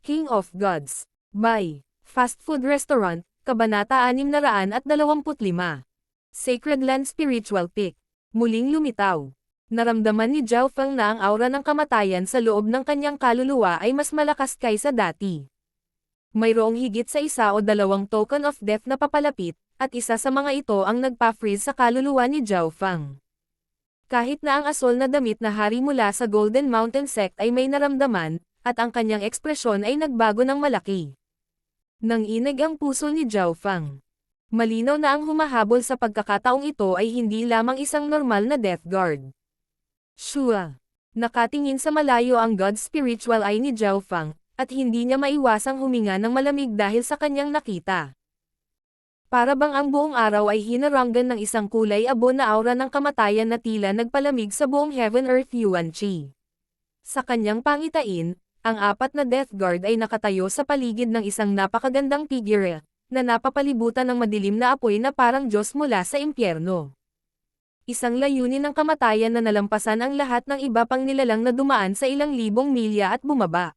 King of Gods. By Fast Food Restaurant, Kabanata 625. Sacred Land Spiritual Peak. Muling lumitaw. Naramdaman ni Zhao Feng na ang aura ng kamatayan sa loob ng kanyang kaluluwa ay mas malakas kaysa dati. Mayroong higit sa isa o dalawang token of death na papalapit, at isa sa mga ito ang nagpa-freeze sa kaluluwa ni Zhao Feng. Kahit na ang asol na damit na hari mula sa Golden Mountain Sect ay may naramdaman, at ang kanyang ekspresyon ay nagbago ng malaki. Nanginig ang puso ni Zhao Feng. Malinaw na ang humahabol sa pagkakataong ito ay hindi lamang isang normal na death guard. Shua. Nakatingin sa malayo ang God's spiritual eye ni Zhao Feng, at hindi niya maiwasang huminga ng malamig dahil sa kanyang nakita. Para bang ang buong araw ay hinaranggan ng isang kulay abo na aura ng kamatayan na tila nagpalamig sa buong Heaven-Earth Yuan Qi. Sa kanyang pangitain, ang apat na death guard ay nakatayo sa paligid ng isang napakagandang figure, na napapalibutan ng madilim na apoy na parang Diyos mula sa impyerno. Isang layunin ng kamatayan na nalampasan ang lahat ng iba pang nilalang na dumaan sa ilang libong milya at bumaba.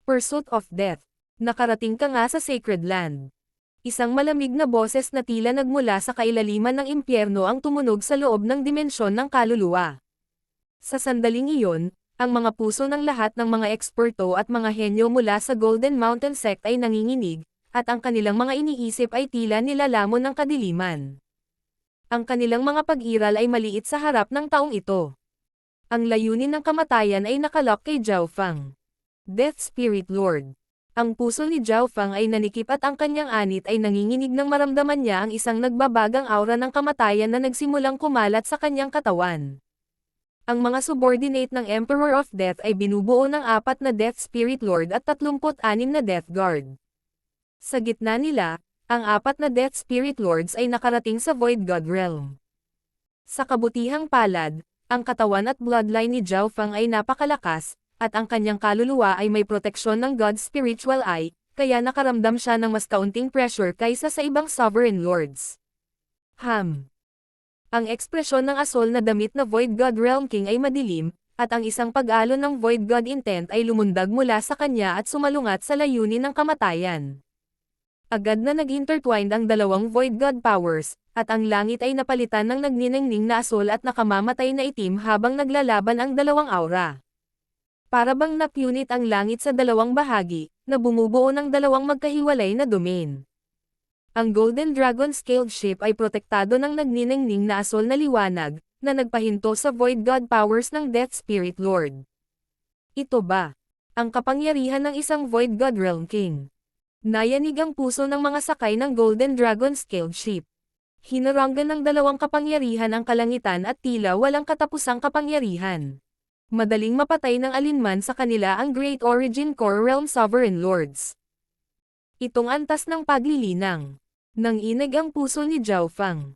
Pursuit of Death. Nakarating ka nga sa Sacred Land. Isang malamig na boses na tila nagmula sa kailaliman ng impyerno ang tumunog sa loob ng dimensyon ng kaluluwa. Sa sandaling iyon, ang mga puso ng lahat ng mga eksperto at mga henyo mula sa Golden Mountain Sect ay nanginginig, at ang kanilang mga iniisip ay tila nilalamon ng kadiliman. Ang kanilang mga pag-iral ay maliit sa harap ng taong ito. Ang layunin ng kamatayan ay nakalock kay Zhao Feng. Death Spirit Lord. Ang puso ni Zhao Feng ay nanikip at ang kanyang anit ay nanginginig nang maramdaman niya ang isang nagbabagang aura ng kamatayan na nagsimulang kumalat sa kanyang katawan. Ang mga subordinate ng Emperor of Death ay binubuo ng 4 na Death Spirit Lord at 36 na Death Guard. Sa gitna nila, ang 4 na Death Spirit Lords ay nakarating sa Void God Realm. Sa kabutihang palad, ang katawan at bloodline ni Zhao Feng ay napakalakas, at ang kanyang kaluluwa ay may proteksyon ng God's Spiritual Eye, kaya nakaramdam siya ng mas kaunting pressure kaysa sa ibang Sovereign Lords. Ang ekspresyon ng asol na damit na Void God Realm King ay madilim, at ang isang pag-alon ng Void God Intent ay lumundag mula sa kanya at sumalungat sa layunin ng kamatayan. Agad na nag-intertwined ang dalawang Void God powers, at ang langit ay napalitan ng nagniningning na asol at nakamamatay na itim habang naglalaban ang dalawang aura. Para bang napunit ang langit sa dalawang bahagi, na bumubuo ng dalawang magkahiwalay na domain. Ang Golden Dragon Scaled Ship ay protektado ng nagniningning na asol na liwanag, na nagpahinto sa Void God powers ng Death Spirit Lord. Ito ba ang kapangyarihan ng isang Void God Realm King? Nayanig ang puso ng mga sakay ng Golden Dragon Scaled Ship. Hinaranggan ng dalawang kapangyarihan ang kalangitan at tila walang katapusang kapangyarihan. Madaling mapatay ng alinman sa kanila ang Great Origin Core Realm Sovereign Lords. Itong antas ng paglilinang. Nanginig ang puso ni Zhao Feng.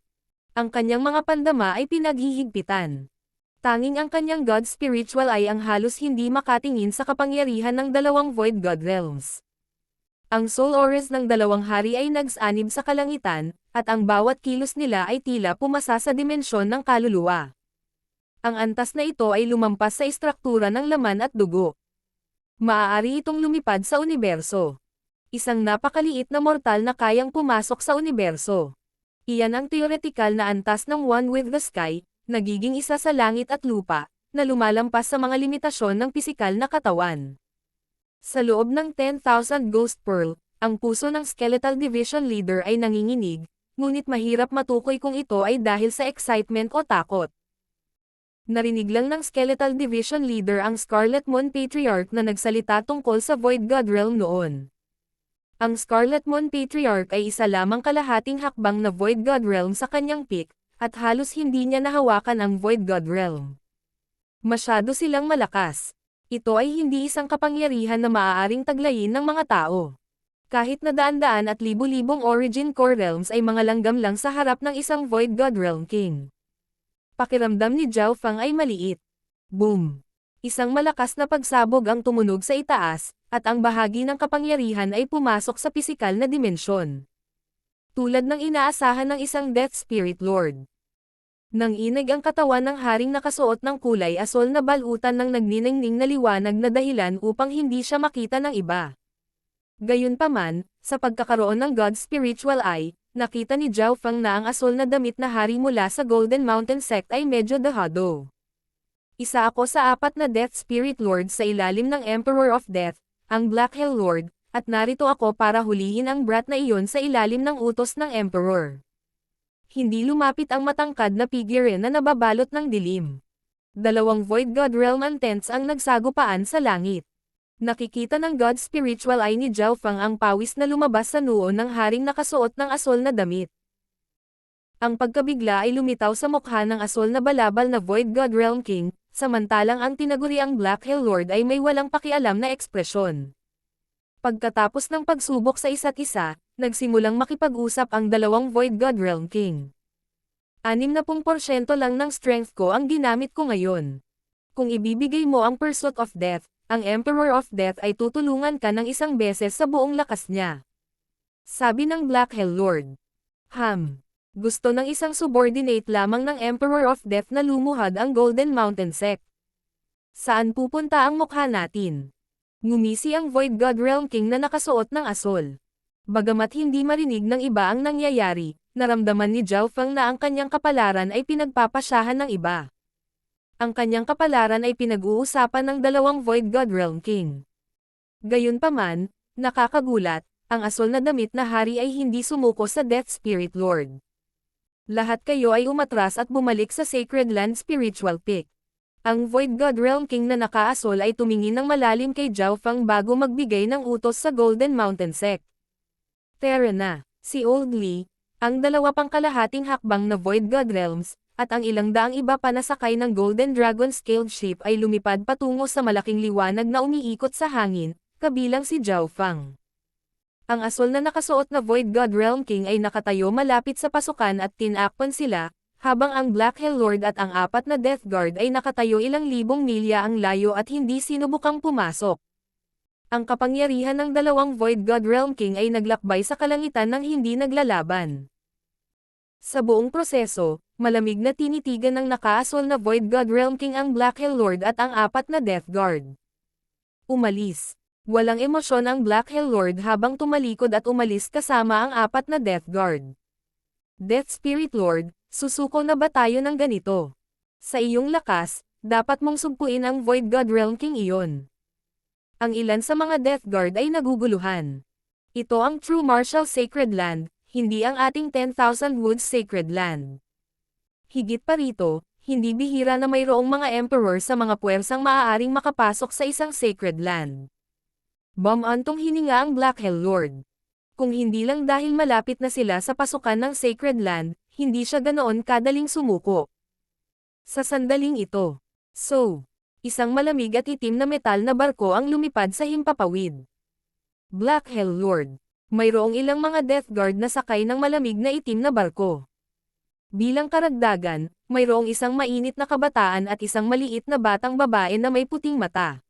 Ang kanyang mga pandama ay pinaghihigpitan. Tanging ang kanyang God Spiritual ay ang halos hindi makatingin sa kapangyarihan ng dalawang Void God Realms. Ang soul auras ng dalawang hari ay nagsanib sa kalangitan, at ang bawat kilos nila ay tila pumasa sa dimensyon ng kaluluwa. Ang antas na ito ay lumampas sa istruktura ng laman at dugo. Maaari itong lumipad sa universo. Isang napakaliit na mortal na kayang pumasok sa universo. Iyan ang theoretical na antas ng One with the Sky, nagiging isa sa langit at lupa, na lumalampas sa mga limitasyon ng pisikal na katawan. Sa loob ng 10,000 Ghost Pearl, ang puso ng Skeletal Division Leader ay nanginginig, ngunit mahirap matukoy kung ito ay dahil sa excitement o takot. Narinig lang ng Skeletal Division Leader ang Scarlet Moon Patriarch na nagsalita tungkol sa Void God Realm noon. Ang Scarlet Moon Patriarch ay isa lamang kalahating hakbang na Void God Realm sa kanyang peak, at halos hindi niya nahawakan ang Void God Realm. Masyado silang malakas. Ito ay hindi isang kapangyarihan na maaaring taglayin ng mga tao. Kahit na daan-daan at libu-libong Origin Core Realms ay mga langgam lang sa harap ng isang Void God Realm King. Pakiramdam ni Zhao Feng ay maliit. Boom! Isang malakas na pagsabog ang tumunog sa itaas, at ang bahagi ng kapangyarihan ay pumasok sa pisikal na dimensyon. Tulad ng inaasahan ng isang Death Spirit Lord. Nanginig ang katawan ng haring nakasuot ng kulay asol na balutan ng nagniningning na liwanag na dahilan upang hindi siya makita ng iba. Gayunpaman, sa pagkakaroon ng God's spiritual eye, nakita ni Zhao Feng na ang asol na damit na hari mula sa Golden Mountain Sect ay medyo dahado. Isa ako sa 4 na Death Spirit Lord sa ilalim ng Emperor of Death, ang Black Hell Lord, at narito ako para hulihin ang brat na iyon sa ilalim ng utos ng Emperor. Hindi lumapit ang matangkad na figure na nababalot ng dilim. 2 Void God Realm Antents ang nagsagupaan sa langit. Nakikita ng God Spiritual Eye ni Zhao Feng ang pawis na lumabas sa noo ng haring nakasuot ng asol na damit. Ang pagkabigla ay lumitaw sa mukha ng asol na balabal na Void God Realm King, samantalang ang tinaguriang Black Hell Lord ay may walang pakialam na ekspresyon. Pagkatapos ng pagsubok sa isa't isa, nagsimulang makipag-usap ang 2 Void God Realm King. 60% lang ng strength ko ang ginamit ko ngayon. Kung ibibigay mo ang Pursuit of Death, ang Emperor of Death ay tutulungan ka ng 1 beses sa buong lakas niya. Sabi ng Black Hell Lord. Gusto ng isang subordinate lamang ng Emperor of Death na lumuhad ang Golden Mountain Sect. Saan pupunta ang mukha natin? Ngumisi ang Void God Realm King na nakasuot ng asol. Bagamat hindi marinig ng iba ang nangyayari, naramdaman ni Zhao Feng na ang kanyang kapalaran ay pinagpapasyahan ng iba. Ang kanyang kapalaran ay pinag-uusapan ng 2 Void God Realm King. Gayunpaman, nakakagulat, ang asol na damit na hari ay hindi sumuko sa Death Spirit Lord. Lahat kayo ay umatras at bumalik sa Sacred Land Spiritual Peak. Ang Void God Realm King na nakaasol ay tumingin ng malalim kay Zhao Feng bago magbigay ng utos sa Golden Mountain Sect. Tara na, si Old Li, ang 2 pangkalahating hakbang na Void God Realms, at ang ilang daang iba pa na sakay ng Golden Dragon Scaled Ship ay lumipad patungo sa malaking liwanag na umiikot sa hangin, kabilang si Zhao Feng. Ang asol na nakasuot na Void God Realm King ay nakatayo malapit sa pasukan at tinakpan sila, habang ang Black Hell Lord at ang 4 na Death Guard ay nakatayo ilang libong milya ang layo at hindi sinubukang pumasok. Ang kapangyarihan ng 2 Void God Realm King ay naglakbay sa kalangitan ng hindi naglalaban. Sa buong proseso, malamig na tinitigan ng nakaasol na Void God Realm King ang Black Hell Lord at ang 4 na Death Guard. Umalis. Walang emosyon ang Black Hell Lord habang tumalikod at umalis kasama ang 4 na Death Guard. Death Spirit Lord, susuko na ba tayo ng ganito? Sa iyong lakas, dapat mong sugpuin ang Void God Realm King iyon. Ang ilan sa mga Death Guard ay naguguluhan. Ito ang true martial sacred land, hindi ang ating 10,000 Woods sacred land. Higit pa rito, hindi bihira na mayroong mga emperor sa mga puwersang maaaring makapasok sa isang sacred land. Bumantong hininga ang Black Hell Lord. Kung hindi lang dahil malapit na sila sa pasukan ng sacred land, hindi siya ganoon kadaling sumuko. Sa sandaling ito. Isang malamig at itim na metal na barko ang lumipad sa himpapawid. Black Hell Lord. Mayroong ilang mga Death Guard na sakay ng malamig na itim na barko. Bilang karagdagan, mayroong isang mainit na kabataan at isang maliit na batang babae na may puting mata.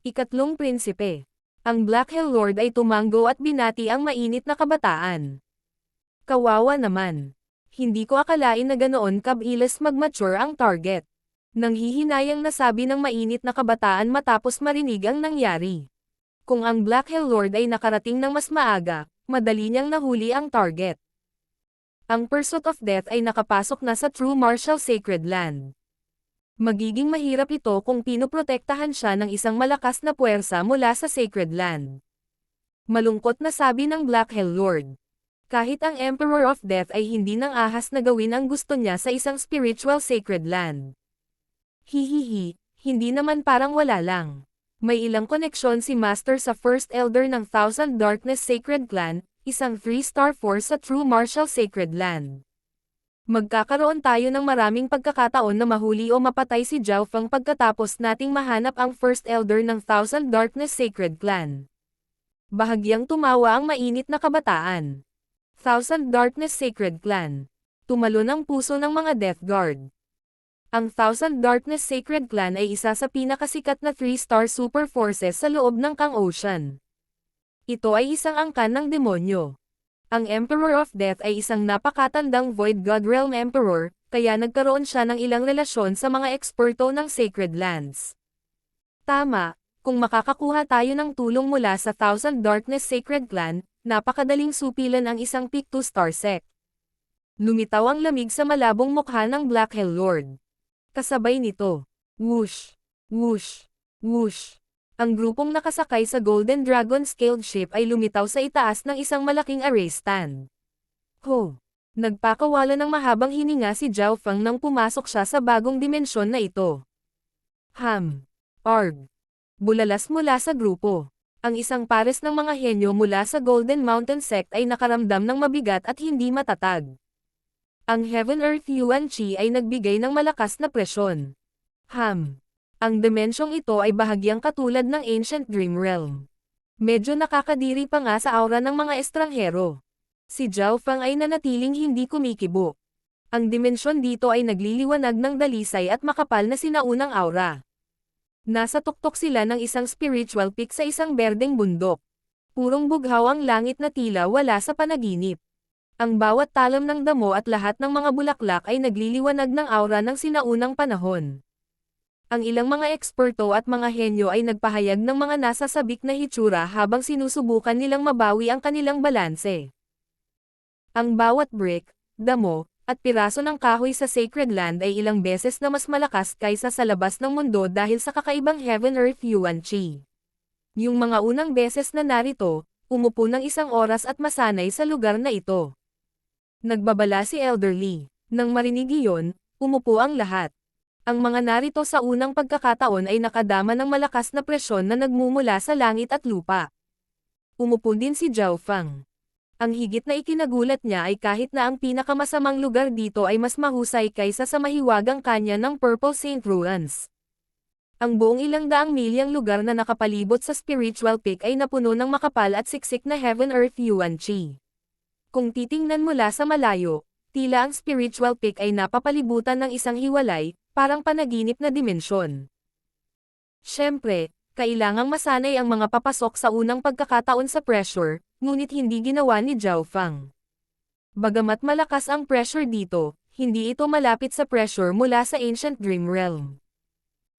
3 Prinsipe. Ang Black Hell Lord ay tumanggo at binati ang mainit na kabataan. Kawawa naman. Hindi ko akalain na ganoon kabilis mag-mature ang target. Nanghihinayang nasabi ng mainit na kabataan matapos marinig ang nangyari. Kung ang Black Hell Lord ay nakarating ng mas maaga, madali niyang nahuli ang target. Ang Pursuit of Death ay nakapasok na sa True Martial Sacred Land. Magiging mahirap ito kung pinoprotektahan siya ng isang malakas na puwersa mula sa Sacred Land. Malungkot na sabi ng Black Hell Lord. Kahit ang Emperor of Death ay hindi nang ahas na gawin ang gusto niya sa isang spiritual sacred land. Hihihi, hindi naman parang wala lang. May ilang koneksyon si Master sa First Elder ng Thousand Darkness Sacred Clan, isang 3-star force sa True Martial Sacred Land. Magkakaroon tayo ng maraming pagkakataon na mahuli o mapatay si Zhao Feng pagkatapos nating mahanap ang First Elder ng Thousand Darkness Sacred Clan. Bahagyang tumawa ang mainit na kabataan. Thousand Darkness Sacred Clan. Tumalon ang puso ng mga Death Guard. Ang Thousand Darkness Sacred Clan ay isa sa pinakasikat na 3-star super forces sa loob ng Kang Ocean. Ito ay isang angkan ng demonyo. Ang Emperor of Death ay isang napakatandang Void God Realm Emperor, kaya nagkaroon siya ng ilang relasyon sa mga eksperto ng Sacred Lands. Tama, kung makakakuha tayo ng tulong mula sa Thousand Darkness Sacred Clan, napakadaling supilan ang isang Pick 2 Star Sect. Lumitaw ang lamig sa malabong mukha ng Black Hell Lord. Kasabay nito, whoosh, whoosh, whoosh. Ang grupong nakasakay sa Golden Dragon scaled ship ay lumitaw sa itaas ng isang malaking array stand. Ho! Nagpakawala ng mahabang hininga si Zhao Feng nang pumasok siya sa bagong dimensyon na ito. Arg! Bulalas mula sa grupo. Ang isang pares ng mga henyo mula sa Golden Mountain Sect ay nakaramdam ng mabigat at hindi matatag. Ang Heaven Earth Yuan Qi ay nagbigay ng malakas na presyon. Ang dimensyong ito ay bahagyang katulad ng Ancient Dream Realm. Medyo nakakadiri pa nga sa aura ng mga estranghero. Si Zhao Feng ay nanatiling hindi kumikibo. Ang dimensyon dito ay nagliliwanag ng dalisay at makapal na sinaunang aura. Nasa tuktok sila ng isang spiritual peak sa isang berdeng bundok. Purong bughaw ang langit na tila wala sa panaginip. Ang bawat talam ng damo at lahat ng mga bulaklak ay nagliliwanag ng aura ng sinaunang panahon. Ang ilang mga eksperto at mga henyo ay nagpahayag ng mga nasasabik na hitsura habang sinusubukan nilang mabawi ang kanilang balanse. Ang bawat brick, damo, at piraso ng kahoy sa Sacred Land ay ilang beses na mas malakas kaysa sa labas ng mundo dahil sa kakaibang Heaven Earth Yuan Qi. Yung mga unang beses na narito, umupo ng isang oras at masanay sa lugar na ito. Nagbabala si Elder Li. Nang marinig iyon, umupo ang lahat. Ang mga narito sa unang pagkakataon ay nakadama ng malakas na presyon na nagmumula sa langit at lupa. Umupo din si Zhao Feng. Ang higit na ikinagulat niya ay kahit na ang pinakamasamang lugar dito ay mas mahusay kaysa sa mahiwagang kanya ng Purple Saint Ruins. Ang buong ilang daang milyang lugar na nakapalibot sa spiritual peak ay napuno ng makapal at siksik na Heaven Earth Yuan Qi. Kung titingnan mula sa malayo, tila ang spiritual peak ay napapalibutan ng isang hiwalay, parang panaginip na dimensyon. Siyempre, kailangang masanay ang mga papasok sa unang pagkakataon sa pressure, ngunit hindi ginawa ni Zhao Feng. Bagamat malakas ang pressure dito, hindi ito malapit sa pressure mula sa Ancient Dream Realm.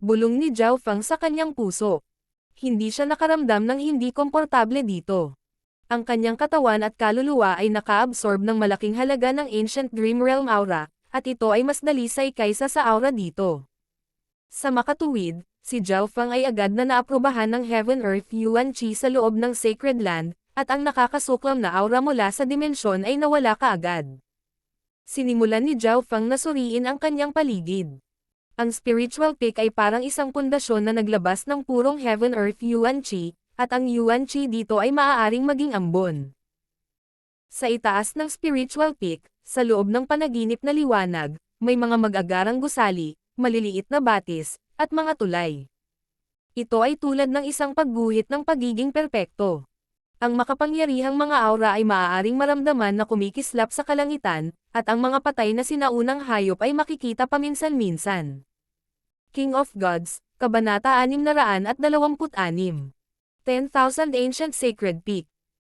Bulong ni Zhao Feng sa kanyang puso. Hindi siya nakaramdam ng hindi komportable dito. Ang kanyang katawan at kaluluwa ay naka-absorb ng malaking halaga ng Ancient Dream Realm aura, at ito ay mas dalisay kaysa sa aura dito. Sa makatuwid, si Zhao Feng ay agad na naaprubahan ng Heaven Earth Yuan Qi sa loob ng Sacred Land, at ang nakakasuklam na aura mula sa dimensyon ay nawala kaagad. Sinimulan ni Zhao Feng na suriin ang kanyang paligid. Ang spiritual peak ay parang isang pundasyon na naglabas ng purong Heaven Earth Yuan Qi, at ang Yuan Qi dito ay maaaring maging ambon. Sa itaas ng spiritual peak, sa loob ng panaginip na liwanag, may mga mag-agarang gusali, maliliit na batis, at mga tulay. Ito ay tulad ng isang pagguhit ng pagiging perpekto. Ang makapangyarihang mga aura ay maaaring maramdaman na kumikislap sa kalangitan, at ang mga patay na sinaunang hayop ay makikita paminsan-minsan. King of Gods, Kabanata 626. 10,000 Ancient Sacred Peak.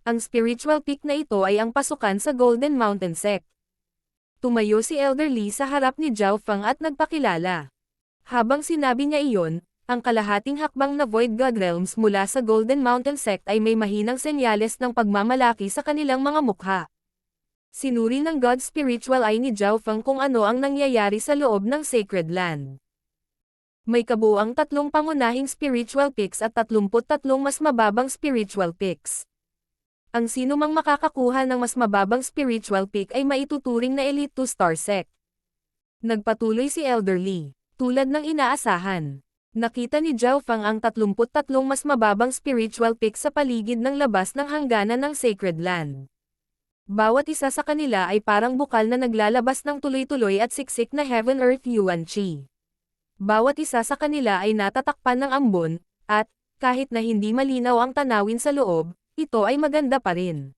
Ang spiritual peak na ito ay ang pasukan sa Golden Mountain Sect. Tumayo si Elder Li sa harap ni Zhao Feng at nagpakilala. Habang sinabi niya iyon, ang kalahating hakbang na Void God Realms mula sa Golden Mountain Sect ay may mahinang senyales ng pagmamalaki sa kanilang mga mukha. Sinuri ng God Spiritual Eye ni Zhao Feng kung ano ang nangyayari sa loob ng Sacred Land. May kabuuang 3 pangunahing spiritual peaks at 33 mas mababang spiritual peaks. Ang sino mang makakakuha ng mas mababang spiritual peak ay maituturing na Elite 2 Star Sect. Nagpatuloy si Elder Li. Tulad ng inaasahan, nakita ni Zhao Feng ang 33 mas mababang spiritual peak sa paligid ng labas ng hangganan ng Sacred Land. Bawat isa sa kanila ay parang bukal na naglalabas ng tuloy-tuloy at siksik na Heaven Earth Yuan Qi. Bawat isa sa kanila ay natatakpan ng ambon, at, kahit na hindi malinaw ang tanawin sa loob, ito ay maganda pa rin.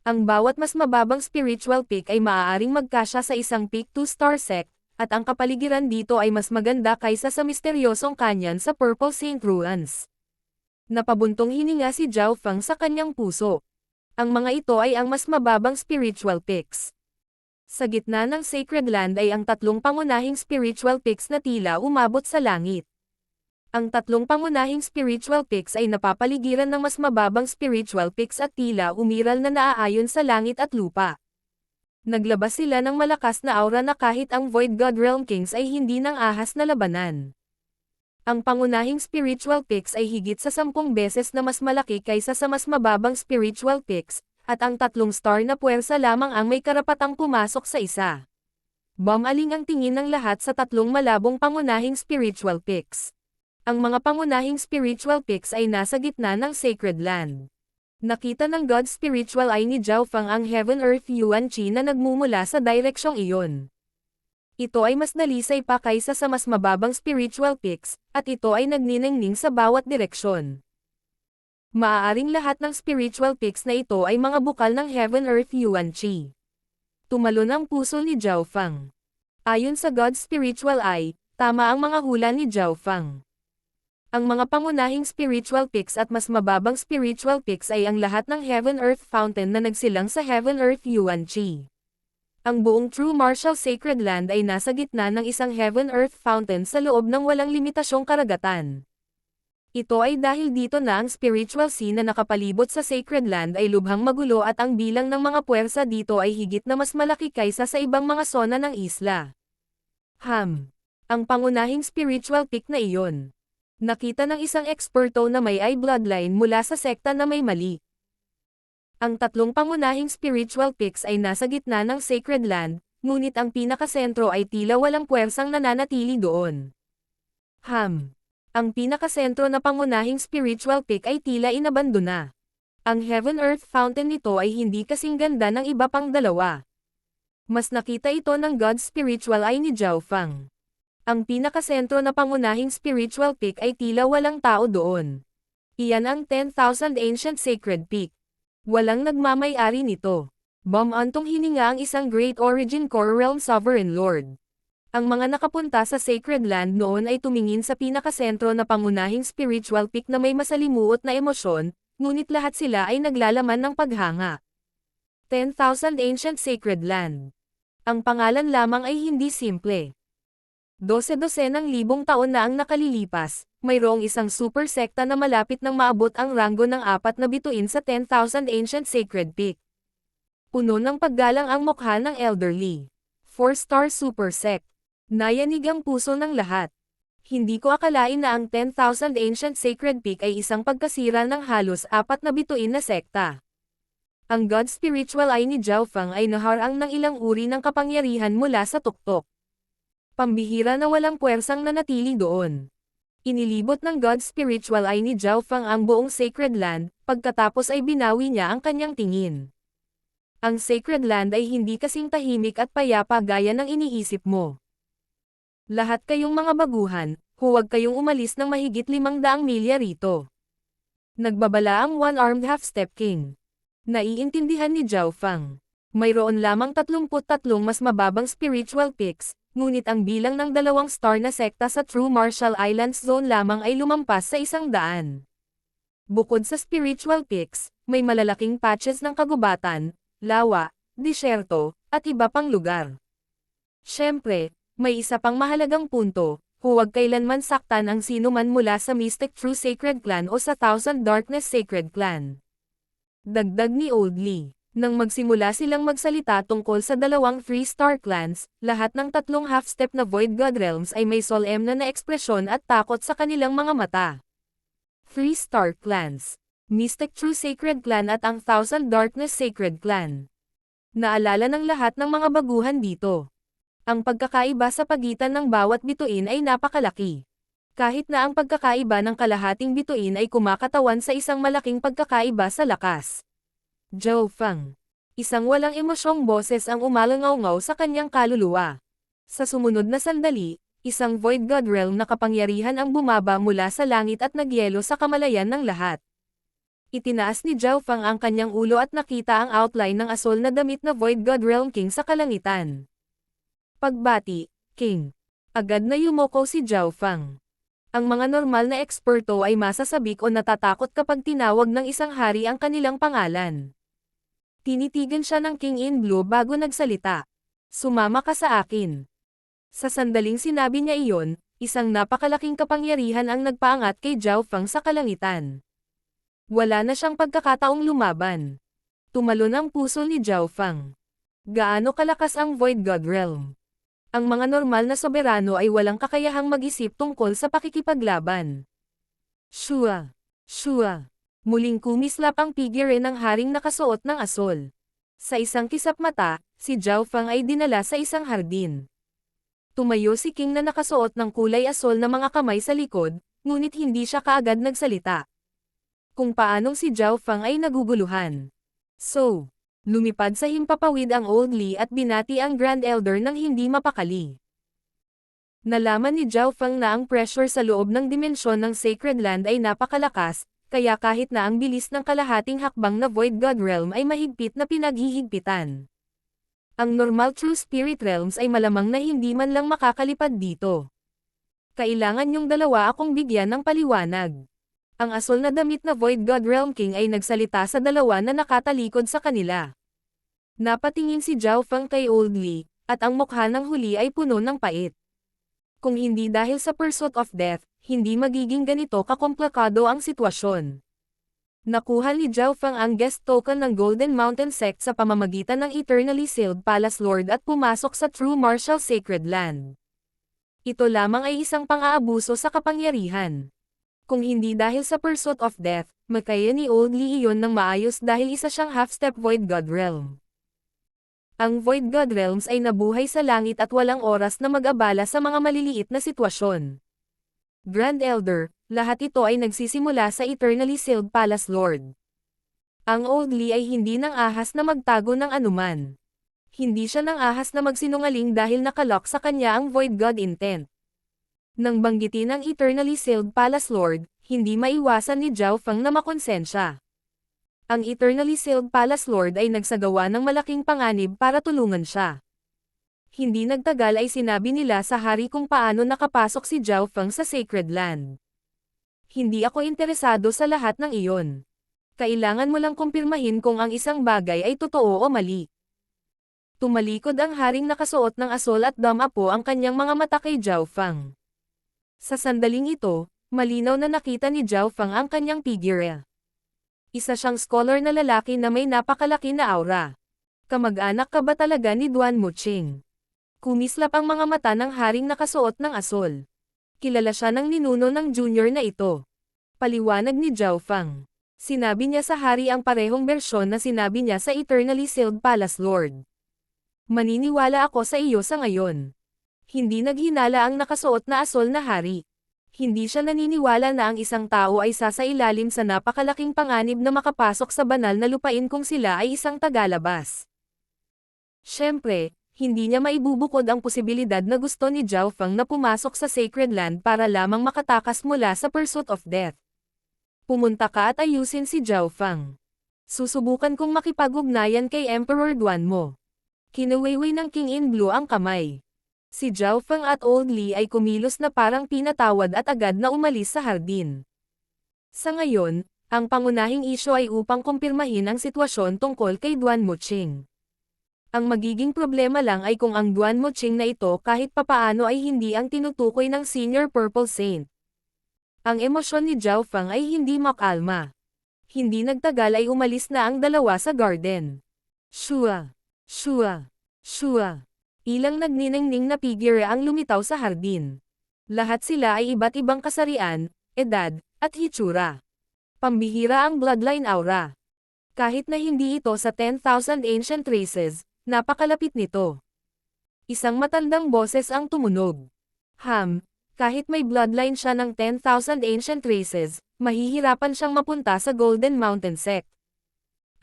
Ang bawat mas mababang spiritual peak ay maaaring magkasya sa isang Peak 2 Star Sect, at ang kapaligiran dito ay mas maganda kaysa sa misteryosong kanyan sa Purple Saint Ruins. Napabuntong hininga si Zhao Feng sa kanyang puso. Ang mga ito ay ang mas mababang spiritual peaks. Sa gitna ng Sacred Land ay ang tatlong pangunahing spiritual peaks na tila umabot sa langit. Ang tatlong pangunahing spiritual peaks ay napapaligiran ng mas mababang spiritual peaks at tila umiral na naaayon sa langit at lupa. Naglabas sila ng malakas na aura na kahit ang Void God Realm Kings ay hindi nang ahas na labanan. Ang pangunahing spiritual peaks ay higit sa 10 beses na mas malaki kaysa sa mas mababang spiritual peaks, at ang tatlong star na puwersa lamang ang may karapatang pumasok sa isa. Bumaling ang tingin ng lahat sa tatlong malabong pangunahing spiritual peaks. Ang mga pangunahing spiritual peaks ay nasa gitna ng Sacred Land. Nakita ng God's spiritual eye ni Zhao Feng ang Heaven Earth Yuan Qi na nagmumula sa direksyong iyon. Ito ay mas dalisay pa kaysa sa mas mababang spiritual peaks, at ito ay nagniningning sa bawat direksyon. Maaaring lahat ng spiritual peaks na ito ay mga bukal ng Heaven Earth Yuan Qi. Tumalon ang puso ni Zhao Feng. Ayon sa God's spiritual eye, tama ang mga hula ni Zhao Feng. Ang mga pangunahing spiritual peaks at mas mababang spiritual peaks ay ang lahat ng Heaven Earth Fountain na nagsilang sa Heaven Earth Yuan Qi. Ang buong True Martial Sacred Land ay nasa gitna ng isang Heaven Earth Fountain sa loob ng walang limitasyong karagatan. Ito ay dahil dito na ang spiritual sea na nakapalibot sa Sacred Land ay lubhang magulo at ang bilang ng mga puwersa dito ay higit na mas malaki kaysa sa ibang mga sona ng isla. Ang pangunahing spiritual peak na iyon. Nakita ng isang eksperto na may eye bloodline mula sa sekta na may mali. Ang tatlong pangunahing spiritual peaks ay nasa gitna ng Sacred Land, ngunit ang pinakasentro ay tila walang puwersang nananatili doon. Ang pinakasentro na pangunahing spiritual peak ay tila inabandona. Ang Heaven Earth Fountain nito ay hindi kasing ganda ng iba pang dalawa. Mas nakita ito ng God's spiritual eye ni Zhao Feng. Ang pinakasentro na pangunahing spiritual peak ay tila walang tao doon. Iyan ang 10,000 Ancient Sacred Peak. Walang nagmamay-ari nito. Bumantong hininga ang isang Great Origin Core Realm Sovereign Lord. Ang mga nakapunta sa Sacred Land noon ay tumingin sa pinakasentro na pangunahing spiritual peak na may masalimuot na emosyon, ngunit lahat sila ay naglalaman ng paghanga. 10,000 Ancient Sacred Land. Ang pangalan lamang ay hindi simple. 12-12 libong taon na ang nakalilipas, mayroong isang super sekta na malapit nang maabot ang ranggo ng 4 na bituin sa 10,000 Ancient Sacred Peak. Puno ng paggalang ang mukha ng elderly. 4-star super sect. Nayanig ang puso ng lahat. Hindi ko akalain na ang 10,000 Ancient Sacred Peak ay isang pagkasira ng halos 4 na bituin na sekta. Ang God Spiritual Eye ni Zhao Feng ay naharang ng ilang uri ng kapangyarihan mula sa tuktok. Pambihira na walang puwersang nanatili doon. Inilibot ng God's Spiritual Eye ni Zhao Feng ang buong Sacred Land, pagkatapos ay binawi niya ang kanyang tingin. Ang Sacred Land ay hindi kasing tahimik at payapa gaya ng iniisip mo. Lahat kayong mga baguhan, huwag kayong umalis ng mahigit 500 milya rito. Nagbabala ang One-Armed Half-Step King. Naiintindihan ni Zhao Feng. Mayroon lamang 33 mas mababang spiritual peaks, ngunit ang bilang ng 2 star na sekta sa True Martial Islands Zone lamang ay lumampas sa 100. Bukod sa spiritual peaks, may malalaking patches ng kagubatan, lawa, disyerto, at iba pang lugar. Siyempre, may isa pang mahalagang punto, huwag kailanman saktan ang sinuman mula sa Mystic True Sacred Clan o sa Thousand Darkness Sacred Clan. Dagdag ni Old Lee. Nang magsimula silang magsalita tungkol sa 2 3-star clans, lahat ng 3 half-step na Void God Realms ay may solemn na ekspresyon at takot sa kanilang mga mata. 3-star clans. Mystic True Sacred Clan at ang Thousand Darkness Sacred Clan. Naalala ng lahat ng mga baguhan dito. Ang pagkakaiba sa pagitan ng bawat bituin ay napakalaki. Kahit na ang pagkakaiba ng kalahating bituin ay kumakatawan sa isang malaking pagkakaiba sa lakas. Zhao Feng. Isang walang emosyong boses ang umalangaw-ngaw sa kanyang kaluluwa. Sa sumunod na sandali, isang Void God Realm na kapangyarihan ang bumaba mula sa langit at nagyelo sa kamalayan ng lahat. Itinaas ni Zhao Feng ang kanyang ulo at nakita ang outline ng asol na damit na Void God Realm King sa kalangitan. Pagbati, King. Agad na yumoko si Zhao Feng. Ang mga normal na eksperto ay masasabik o natatakot kapag tinawag ng isang hari ang kanilang pangalan. Tinitigan siya ng King in Blue bago nagsalita. Sumama ka sa akin. Sa sandaling sinabi niya iyon, isang napakalaking kapangyarihan ang nagpaangat kay Zhao Feng sa kalangitan. Wala na siyang pagkakataong lumaban. Tumalon ang puso ni Zhao Feng. Gaano kalakas ang Void God Realm? Ang mga normal na soberano ay walang kakayahang mag-isip tungkol sa pakikipaglaban. Shua! Shua! Muling kumislap ang figure ng haring nakasuot ng asol. Sa isang kisap mata, si Zhao Feng ay dinala sa isang hardin. Tumayo si King na nakasuot ng kulay asol na mga kamay sa likod, ngunit hindi siya kaagad nagsalita. Kung paanong si Zhao Feng ay naguguluhan. So, lumipad sa himpapawid ang Old Li at binati ang Grand Elder ng hindi mapakali. Nalaman ni Zhao Feng na ang pressure sa loob ng dimensyon ng Sacred Land ay napakalakas, kaya kahit na ang bilis ng kalahating hakbang na Void God Realm ay mahigpit na pinaghihigpitan. Ang normal True Spirit Realms ay malamang na hindi man lang makakalipad dito. Kailangan yung dalawa akong bigyan ng paliwanag. Ang asol na damit na Void God Realm King ay nagsalita sa dalawa na nakatalikod sa kanila. Napatingin si Zhao Feng kay Old Li, at ang mukha ng huli ay puno ng pait. Kung hindi dahil sa Pursuit of Death, hindi magiging ganito kakomplikado ang sitwasyon. Nakuha ni Zhao Feng ang guest token ng Golden Mountain Sect sa pamamagitan ng Eternally Sealed Palace Lord at pumasok sa True Martial Sacred Land. Ito lamang ay isang pang-aabuso sa kapangyarihan. Kung hindi dahil sa Pursuit of Death, makaya ni Old Li iyon ng maayos dahil isa siyang half-step Void God Realm. Ang Void God Realms ay nabuhay sa langit at walang oras na mag-abala sa mga maliliit na sitwasyon. Grand Elder, lahat ito ay nagsisimula sa Eternally Sealed Palace Lord. Ang Old Li ay hindi nang ahas na magtago ng anuman. Hindi siya nang ahas na magsinungaling dahil nakalock sa kanya ang Void God Intent. Nang banggitin ang Eternally Sealed Palace Lord, hindi maiwasan ni Zhao Feng na makonsensya. Ang Eternally Sealed Palace Lord ay nagsagawa ng malaking panganib para tulungan siya. Hindi nagtagal ay sinabi nila sa hari kung paano nakapasok si Zhao Feng sa Sacred Land. Hindi ako interesado sa lahat ng iyon. Kailangan mo lang kumpirmahin kung ang isang bagay ay totoo o mali. Tumalikod ang haring nakasuot ng asol at damapo ang kanyang mga mata kay Zhao Feng. Sa sandaling ito, malinaw na nakita ni Zhao Feng ang kanyang figure. Isa siyang scholar na lalaki na may napakalaki na aura. Kamag-anak ka ba talaga ni Duan Muqing? Kumislap ang mga mata ng haring nakasuot ng asol. Kilala siya ng ninuno ng junior na ito. Paliwanag ni Zhao Feng. Sinabi niya sa hari ang parehong bersyon na sinabi niya sa Eternally Sealed Palace Lord. Maniniwala ako sa iyo sa ngayon. Hindi naghinala ang nakasuot na asol na hari. Hindi siya naniniwala na ang isang tao ay sasailalim sa napakalaking panganib na makapasok sa banal na lupain kung sila ay isang tagalabas. Siyempre, hindi niya maibubukod ang posibilidad na gusto ni Zhao Feng na pumasok sa Sacred Land para lamang makatakas mula sa Pursuit of Death. Pumunta ka at ayusin si Zhao Feng. Susubukan kong makipag-ugnayan kay Emperor Duan mo. Kinuwayway ng King in Blue ang kamay. Si Zhao Feng at Old Li ay kumilos na parang pinatawad at agad na umalis sa hardin. Sa ngayon, ang pangunahing isyo ay upang kumpirmahin ang sitwasyon tungkol kay Duan Muqing. Ang magiging problema lang ay kung ang Duan Muqing na ito kahit papaano ay hindi ang tinutukoy ng Senior Purple Saint. Ang emosyon ni Zhao Feng ay hindi makalma. Hindi nagtagal ay umalis na ang dalawa sa garden. Shua! Shua! Shua! Ilang nagniningning na figure ang lumitaw sa hardin. Lahat sila ay iba't ibang kasarian, edad, at hitsura. Pambihira ang bloodline aura. Kahit na hindi ito sa 10,000 ancient races, napakalapit nito. Isang matandang boses ang tumunog. Kahit may bloodline siya ng 10,000 ancient races, mahihirapan siyang mapunta sa Golden Mountain Sect.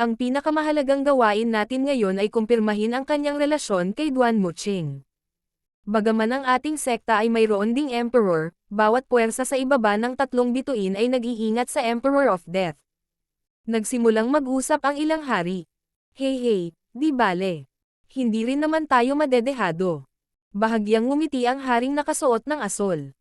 Ang pinakamahalagang gawain natin ngayon ay kumpirmahin ang kanyang relasyon kay Duan Muqing. Bagaman ang ating sekta ay mayroon ding Emperor, bawat puwersa sa ibaba ng tatlong bituin ay nag-iingat sa Emperor of Death. Nagsimulang mag-usap ang ilang hari. Hey, di bale. Hindi rin naman tayo madedehado. Bahagyang ngumiti ang haring nakasuot ng asol.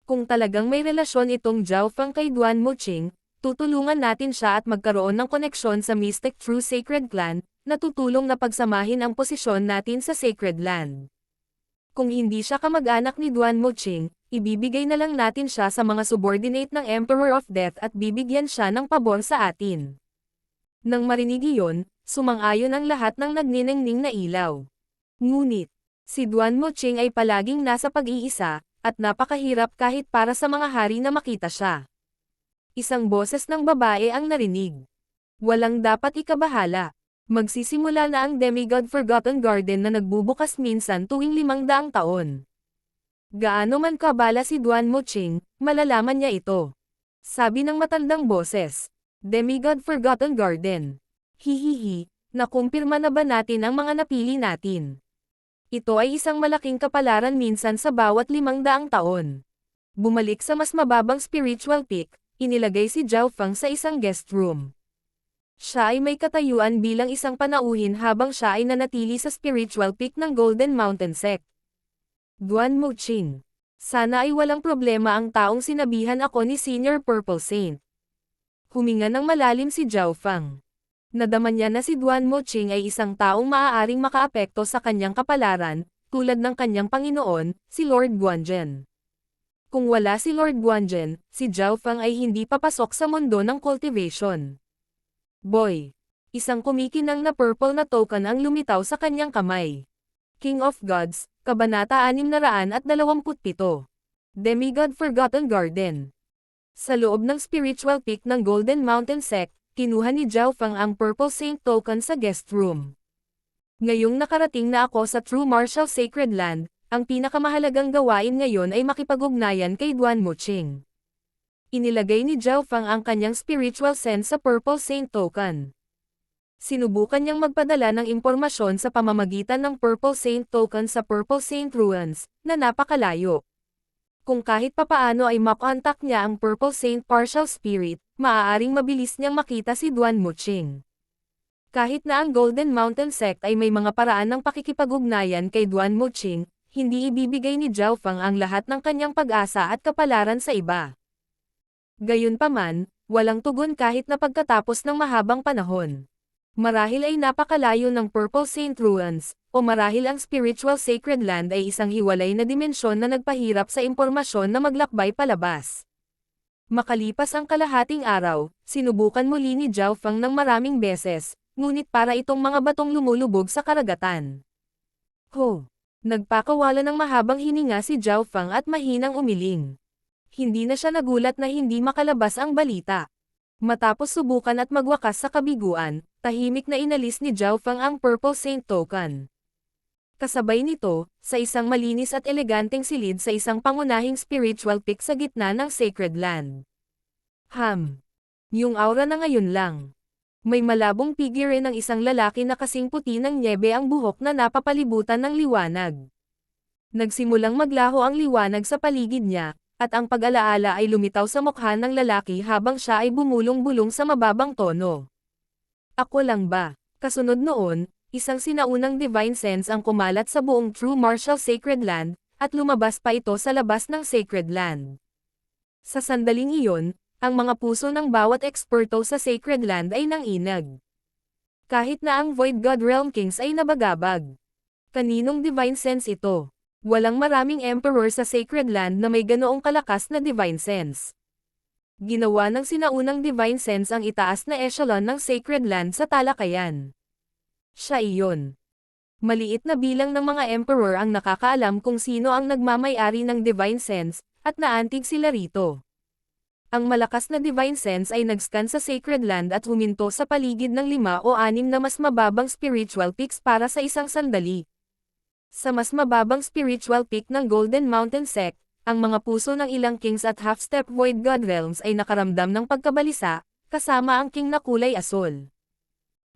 Kung talagang may relasyon itong Zhao Feng kay Duan Muqing, tutulungan natin siya at magkaroon ng koneksyon sa Mystic True Sacred Clan, na tutulong na pagsamahin ang posisyon natin sa Sacred Land. Kung hindi siya kamag-anak ni Duan Muqing, ibibigay na lang natin siya sa mga subordinate ng Emperor of Death at bibigyan siya ng pabor sa atin. Nang marinig iyon, sumang-ayon ang lahat ng nagniningning na ilaw. Ngunit, si Duan Muqing ay palaging nasa pag-iisa, at napakahirap kahit para sa mga hari na makita siya. Isang boses ng babae ang narinig. Walang dapat ikabahala. Magsisimula na ang Demigod Forgotten Garden na nagbubukas minsan tuwing 500 taon. Gaano man kabala si Duan Muqing, malalaman niya ito. Sabi ng matandang boses. Demigod Forgotten Garden. Hihihi, nakumpirma na ba natin ang mga napili natin? Ito ay isang malaking kapalaran minsan sa bawat 500 taon. Bumalik sa mas mababang spiritual peak, inilagay si Zhao Feng sa isang guest room. Siya ay may katayuan bilang isang panauhin habang siya ay nanatili sa spiritual peak ng Golden Mountain Sect. Duan Muqing. Sana ay walang problema ang taong sinabihan ako ni Senior Purple Saint. Huminga ng malalim si Zhao Feng. Nadama niya na si Duan Muqing ay isang taong maaaring makaapekto sa kanyang kapalaran, tulad ng kanyang Panginoon, si Lord Guanzhen. Kung wala si Lord Guanzhen, si Zhao Feng ay hindi papasok sa mundo ng cultivation. Boy! Isang kumikinang na purple na token ang lumitaw sa kanyang kamay. King of Gods, Kabanata 627. Demigod Forgotten Garden. Sa loob ng spiritual peak ng Golden Mountain Sect, kinuha ni Zhao Feng ang Purple Saint Token sa guest room. Ngayong nakarating na ako sa True Martial Sacred Land, ang pinakamahalagang gawain ngayon ay makipag-ugnayan kay Duan Muqing. Inilagay ni Zhao Feng ang kanyang spiritual sense sa Purple Saint Token. Sinubukan niyang magpadala ng impormasyon sa pamamagitan ng Purple Saint Token sa Purple Saint Ruins, na napakalayo. Kung kahit papaano ay makontak niya ang Purple Saint Partial Spirit, maaaring mabilis niyang makita si Duan Muqing. Kahit na ang Golden Mountain Sect ay may mga paraan ng pakikipag-ugnayan kay Duan Muqing, hindi ibibigay ni Zhao Feng ang lahat ng kanyang pag-asa at kapalaran sa iba. Gayunpaman, walang tugon kahit na pagkatapos ng mahabang panahon. Marahil ay napakalayo ng Purple Saint Ruins, o marahil ang Spiritual Sacred Land ay isang hiwalay na dimensyon na nagpahirap sa impormasyon na maglakbay palabas. Makalipas ang kalahating araw, sinubukan muli ni Zhao Feng ng maraming beses, ngunit para itong mga batong lumulubog sa karagatan. Ho! Nagpakawala ng mahabang hininga si Zhao Feng at mahinang umiling. Hindi na siya nagulat na hindi makalabas ang balita. Matapos subukan at magwakas sa kabiguan, tahimik na inalis ni Zhao Feng ang Purple Saint Token. Kasabay nito, sa isang malinis at eleganteng silid sa isang pangunahing spiritual peak sa gitna ng Sacred Land. Yung aura na ngayon lang. May malabong figure ng isang lalaki na kasing puti ng nyebe ang buhok na napapalibutan ng liwanag. Nagsimulang maglaho ang liwanag sa paligid niya, at ang pag-alaala ay lumitaw sa mukha ng lalaki habang siya ay bumulong-bulong sa mababang tono. Ako lang ba? Kasunod noon, isang sinaunang divine sense ang kumalat sa buong True Martial Sacred Land, at lumabas pa ito sa labas ng Sacred Land. Sa sandaling iyon, ang mga puso ng bawat eksperto sa Sacred Land ay nanginag. Kahit na ang Void God Realm Kings ay nabagabag. Kaninong divine sense ito? Walang maraming emperor sa Sacred Land na may ganoong kalakas na divine sense. Ginawa ng sinaunang divine sense ang itaas na echelon ng Sacred Land sa talakayan. Siya iyon. Maliit na bilang ng mga emperor ang nakakaalam kung sino ang nagmamay-ari ng divine sense, at naantig sila rito. Ang malakas na divine sense ay nag-scan sa Sacred Land at huminto sa paligid ng 5 o 6 na mas mababang spiritual peaks para sa isang sandali. Sa mas mababang spiritual peak ng Golden Mountain Sect, ang mga puso ng ilang kings at half-step Void God Realms ay nakaramdam ng pagkabalisa, kasama ang king na kulay asol.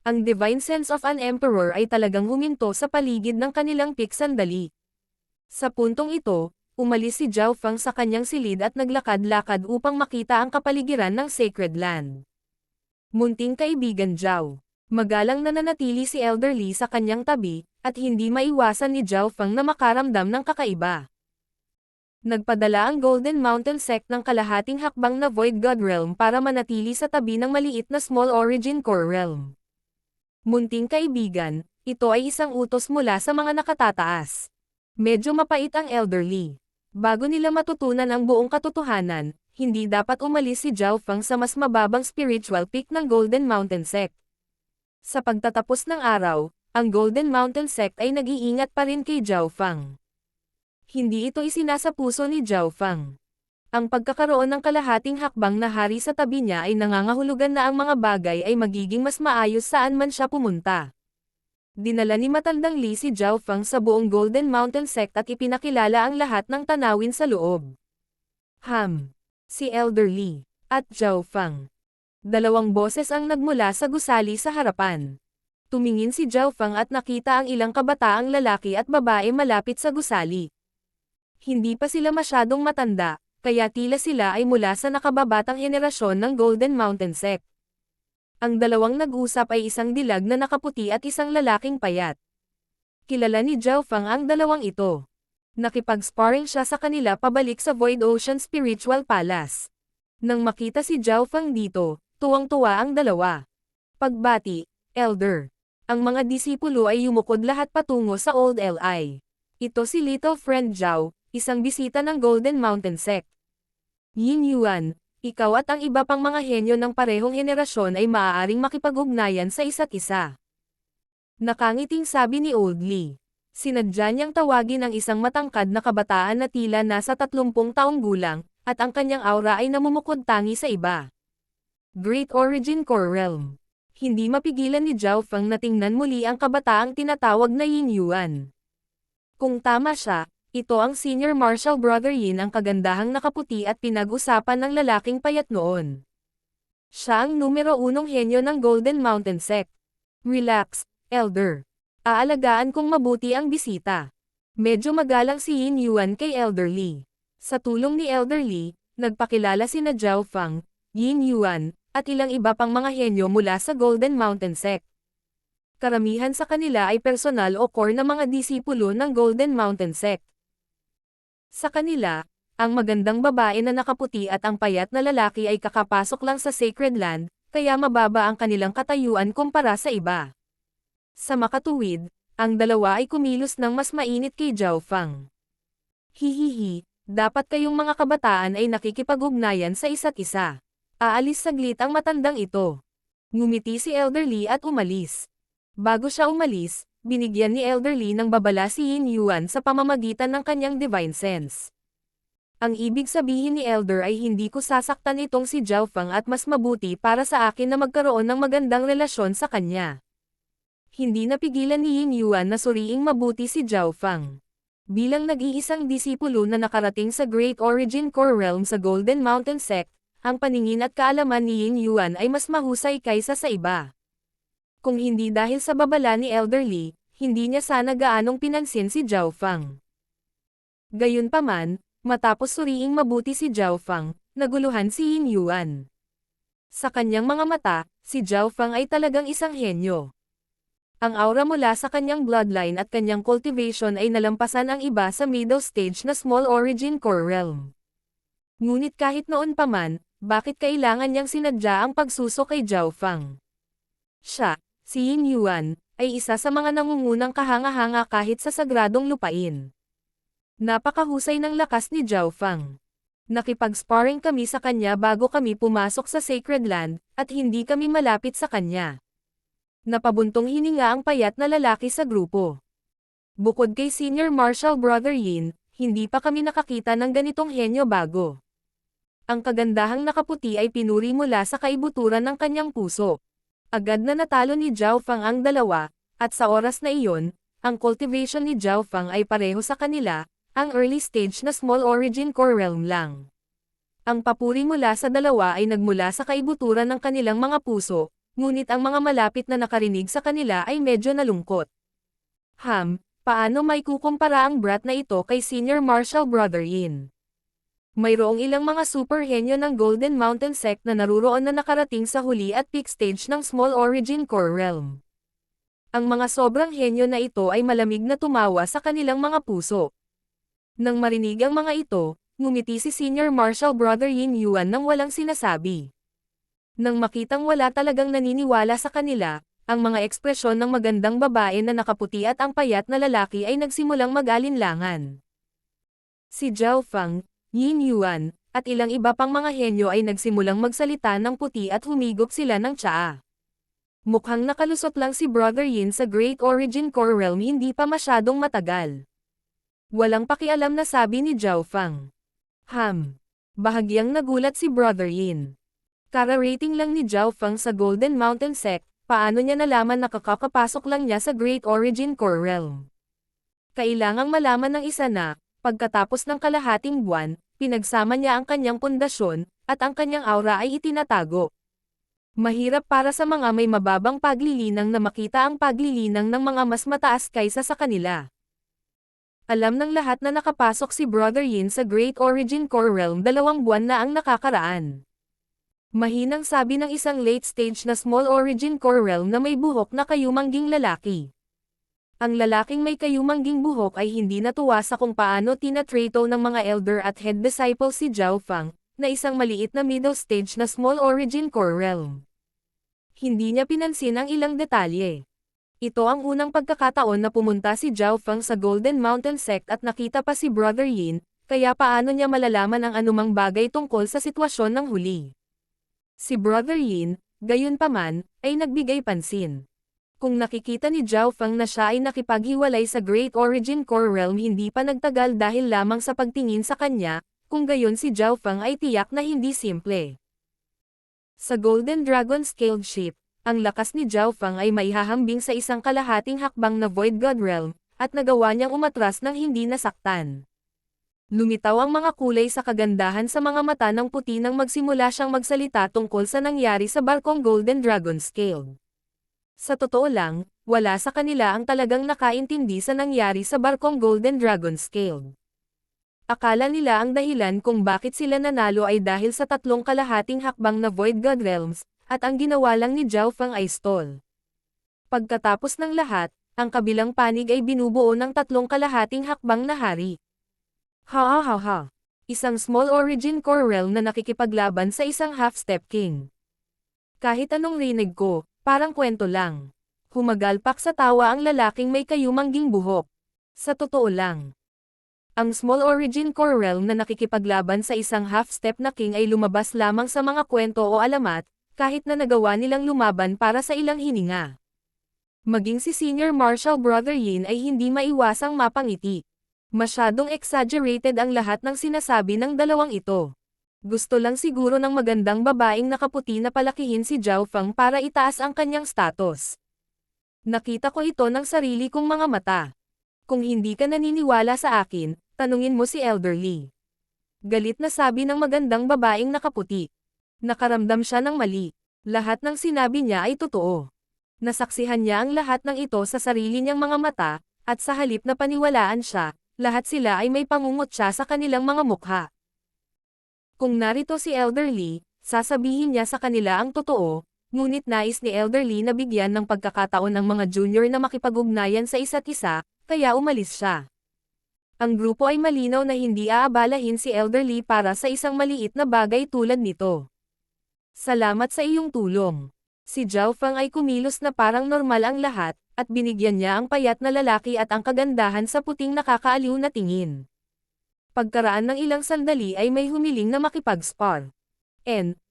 Ang divine sense of an emperor ay talagang huminto sa paligid ng kanilang peak sandali. Sa puntong ito, umalis si Zhao Feng sa kanyang silid at naglakad-lakad upang makita ang kapaligiran ng Sacred Land. Munting kaibigan Zhao. Magalang na nanatili si Elder Li sa kanyang tabi, at hindi maiwasan ni Zhao Feng na makaramdam ng kakaiba. Nagpadala ang Golden Mountain Sect ng kalahating hakbang na Void God Realm para manatili sa tabi ng maliit na Small Origin Core Realm. Munting kaibigan, ito ay isang utos mula sa mga nakatataas. Medyo mapait ang elderly. Bago nila matutunan ang buong katotohanan, hindi dapat umalis si Zhao Feng sa mas mababang spiritual peak ng Golden Mountain Sect. Sa pagtatapos ng araw, ang Golden Mountain Sect ay nag-iingat pa rin kay Zhao Feng. Hindi ito isinasa puso ni Zhao Feng. Ang pagkakaroon ng kalahating hakbang na hari sa tabi niya ay nangangahulugan na ang mga bagay ay magiging mas maayos saan man siya pumunta. Dinala ni matandang Li si Zhao Feng sa buong Golden Mountain Sect at ipinakilala ang lahat ng tanawin sa loob. Si Elder Li, at Zhao Feng. Dalawang boses ang nagmula sa gusali sa harapan. Tumingin si Zhao Feng at nakita ang ilang kabataang lalaki at babae malapit sa gusali. Hindi pa sila masyadong matanda, kaya tila sila ay mula sa nakababatang henerasyon ng Golden Mountain Sect. Ang dalawang nag-usap ay isang dilag na nakaputi at isang lalaking payat. Kilala ni Zhao Feng ang dalawang ito. Nakipag-sparring siya sa kanila pabalik sa Void Ocean Spiritual Palace. Nang makita si Zhao Feng dito, tuwang-tuwa ang dalawa. Pagbati, Elder. Ang mga disipulo ay yumukod lahat patungo sa Old Li. Ito si Little Friend Zhao, isang bisita ng Golden Mountain Sect. Yin Yuan, ikaw at ang iba pang mga henyo ng parehong henerasyon ay maaaring makipag-ugnayan sa isa't isa. Nakangiting sabi ni Old Li. Sinadya niyang tawagin ang isang matangkad na kabataan na tila nasa 30 taong gulang, at ang kanyang aura ay namumukod tangi sa iba. Great Origin Core Realm. Hindi mapigilan ni Zhao Feng na tingnan muli ang kabataang tinatawag na Yin Yuan. Kung tama siya, ito ang Senior Martial Brother Yin, ang kagandahang nakaputi at pinag-usapan ng lalaking payat noon. Siya ang numero 1 henyo ng Golden Mountain Sect. Relax, Elder. Aalagaan kong mabuti ang bisita. Medyo magalang si Yin Yuan kay Elder Li. Sa tulong ni Elder Li, nagpakilala sina Zhao Feng, Yin Yuan, at ilang iba pang mga henyo mula sa Golden Mountain Sect. Karamihan sa kanila ay personal o core na mga disipulo ng Golden Mountain Sect. Sa kanila, ang magandang babae na nakaputi at ang payat na lalaki ay kakapasok lang sa Sacred Land, kaya mababa ang kanilang katayuan kumpara sa iba. Sa makatuwid, ang dalawa ay kumilos ng mas mainit kay Zhao Feng. Hihihi, dapat kayong mga kabataan ay nakikipag-ugnayan sa isa't isa. Aalis saglit ang matandang ito. Ngumiti si Elder Li at umalis. Bago siya umalis, binigyan ni Elder Li ng babala si Yin Yuan sa pamamagitan ng kanyang divine sense. Ang ibig sabihin ni Elder ay hindi ko sasaktan itong si Zhao Feng at mas mabuti para sa akin na magkaroon ng magandang relasyon sa kanya. Hindi napigilan ni Yin Yuan na suriing mabuti si Zhao Feng. Bilang nag-iisang disipulo na nakarating sa Great Origin Core Realm sa Golden Mountain Sect, ang paningin at kaalaman ni Yin Yuan ay mas mahusay kaysa sa iba. Kung hindi dahil sa babala ni Elder Li, hindi niya sana gaanong pinansin si Zhao Feng. Gayunpaman, matapos suriing mabuti si Zhao Feng, naguluhan si Yin Yuan. Sa kanyang mga mata, si Zhao Feng ay talagang isang henyo. Ang aura mula sa kanyang bloodline at kanyang cultivation ay nalampasan ang iba sa middle stage na Small Origin Core Realm. Ngunit kahit noon pa man, bakit kailangan niyang sinadya ang pagsuso kay Zhao Feng? Siya, si Yin Yuan, ay isa sa mga nangungunang kahanga-hanga kahit sa sagradong lupain. Napakahusay ng lakas ni Zhao Feng. Nakipag-sparring kami sa kanya bago kami pumasok sa Sacred Land, at hindi kami malapit sa kanya. Napabuntong hininga ang payat na lalaki sa grupo. Bukod kay Senior Martial Brother Yin, hindi pa kami nakakita ng ganitong henyo bago. Ang kagandahang nakaputi ay pinuri mula sa kaibuturan ng kanyang puso. Agad na natalo ni Zhao Feng ang dalawa, at sa oras na iyon, ang cultivation ni Zhao Feng ay pareho sa kanila, ang early stage na Small Origin Core Realm lang. Ang papuri mula sa dalawa ay nagmula sa kaibuturan ng kanilang mga puso, ngunit ang mga malapit na nakarinig sa kanila ay medyo nalungkot. Paano may kukumpara ang brat na ito kay Senior Martial Brother Yin? Mayroong ilang mga super henyo ng Golden Mountain Sect na naruroon na nakarating sa huli at peak stage ng Small Origin Core Realm. Ang mga sobrang henyo na ito ay malamig na tumawa sa kanilang mga puso. Nang marinig ang mga ito, ngumiti si Senior Martial Brother Yin Yuan nang walang sinasabi. Nang makitang wala talagang naniniwala sa kanila, Ang mga ekspresyon ng magandang babae na nakaputi at ang payat na lalaki ay nagsimulang mag-alinlangan. Si Zhao Feng, Yin Yuan, at ilang iba pang mga henyo ay nagsimulang magsalita ng puti at humigop sila ng tsaa. Mukhang nakalusot lang si Brother Yin sa Great Origin Core Realm hindi pa masyadong matagal. Walang pakialam na sabi ni Zhao Feng. Bahagyang nagulat si Brother Yin. Kara-rating lang ni Zhao Feng sa Golden Mountain Sect, paano niya nalaman na kakapasok lang niya sa Great Origin Core Realm? Kailangang malaman ng isa na, pagkatapos ng kalahating buwan, pinagsama niya ang kanyang pundasyon, at ang kanyang aura ay itinatago. Mahirap para sa mga may mababang paglilinang na makita ang paglilinang ng mga mas mataas kaysa sa kanila. Alam ng lahat na nakapasok si Brother Yin sa Great Origin Core Realm 2 buwan na ang nakakaraan. Mahinang sabi ng isang late stage na Small Origin Core Realm na may buhok na kayumangging lalaki. Ang lalaking may kayumangging buhok ay hindi natuwa sa kung paano tinatrato ng mga elder at head disciple si Zhao Feng, na isang maliit na middle stage na Small Origin Core Realm. Hindi niya pinansin ang ilang detalye. Ito ang unang pagkakataon na pumunta si Zhao Feng sa Golden Mountain Sect at nakita pa si Brother Yin, kaya paano niya malalaman ang anumang bagay tungkol sa sitwasyon ng huli. Si Brother Yin, gayunpaman, ay nagbigay pansin. Kung nakikita ni Zhao Feng na siya ay nakipaghiwalay sa Great Origin Core Realm hindi pa nagtagal dahil lamang sa pagtingin sa kanya, kung gayon si Zhao Feng ay tiyak na hindi simple. Sa Golden Dragon Scaled Ship, ang lakas ni Zhao Feng ay maihahambing sa isang kalahating hakbang na Void God Realm, at nagawa niyang umatras ng hindi nasaktan. Lumitaw ang mga kulay sa kagandahan sa mga mata ng puti nang magsimula siyang magsalita tungkol sa nangyari sa barkong Golden Dragon Scaled. Sa totoo lang, wala sa kanila ang talagang nakaintindi sa nangyari sa barkong Golden Dragon Scaled. Akala nila ang dahilan kung bakit sila nanalo ay dahil sa 3 kalahating hakbang na Void God Realms, at ang ginawa lang ni Zhao Feng ay stall. Pagkatapos ng lahat, ang kabilang panig ay binubuo ng 3 kalahating hakbang na hari. Isang Small Origin Core Realm na nakikipaglaban sa isang Half-Step King. Kahit anong rinig ko, parang kwento lang. Humagalpak sa tawa ang lalaking may kayumangging buhok. Sa totoo lang. Ang Small Origin Core Realm na nakikipaglaban sa isang half-step na king ay lumabas lamang sa mga kwento o alamat, kahit na nagawa nilang lumaban para sa ilang hininga. Maging si Senior Marshal Brother Yin ay hindi maiwasang mapangiti. Masyadong exaggerated ang lahat ng sinasabi ng dalawang ito. Gusto lang siguro ng magandang babaeng nakaputi na palakihin si Zhao Feng para itaas ang kanyang status. Nakita ko ito ng sarili kong mga mata. Kung hindi ka naniniwala sa akin, tanungin mo si Elder Li. Galit na sabi ng magandang babaeng nakaputi. Nakaramdam siya ng mali. Lahat ng sinabi niya ay totoo. Nasaksihan niya ang lahat ng ito sa sarili niyang mga mata, at sa halip na paniwalaan siya, lahat sila ay may pangungot siya sa kanilang mga mukha. Kung narito si Elder Li, sasabihin niya sa kanila ang totoo, ngunit nais ni Elder Li na bigyan ng pagkakataon ng mga junior na makipag-ugnayan sa isa't isa, kaya umalis siya. Ang grupo ay malinaw na hindi aabalahin si Elder Li para sa isang maliit na bagay tulad nito. Salamat sa iyong tulong. Si Zhao Feng ay kumilos na parang normal ang lahat, at binigyan niya ang payat na lalaki at ang kagandahan sa puting nakakaaliw na tingin. Pagkaraan ng ilang sandali ay may humiling na makipag-spar.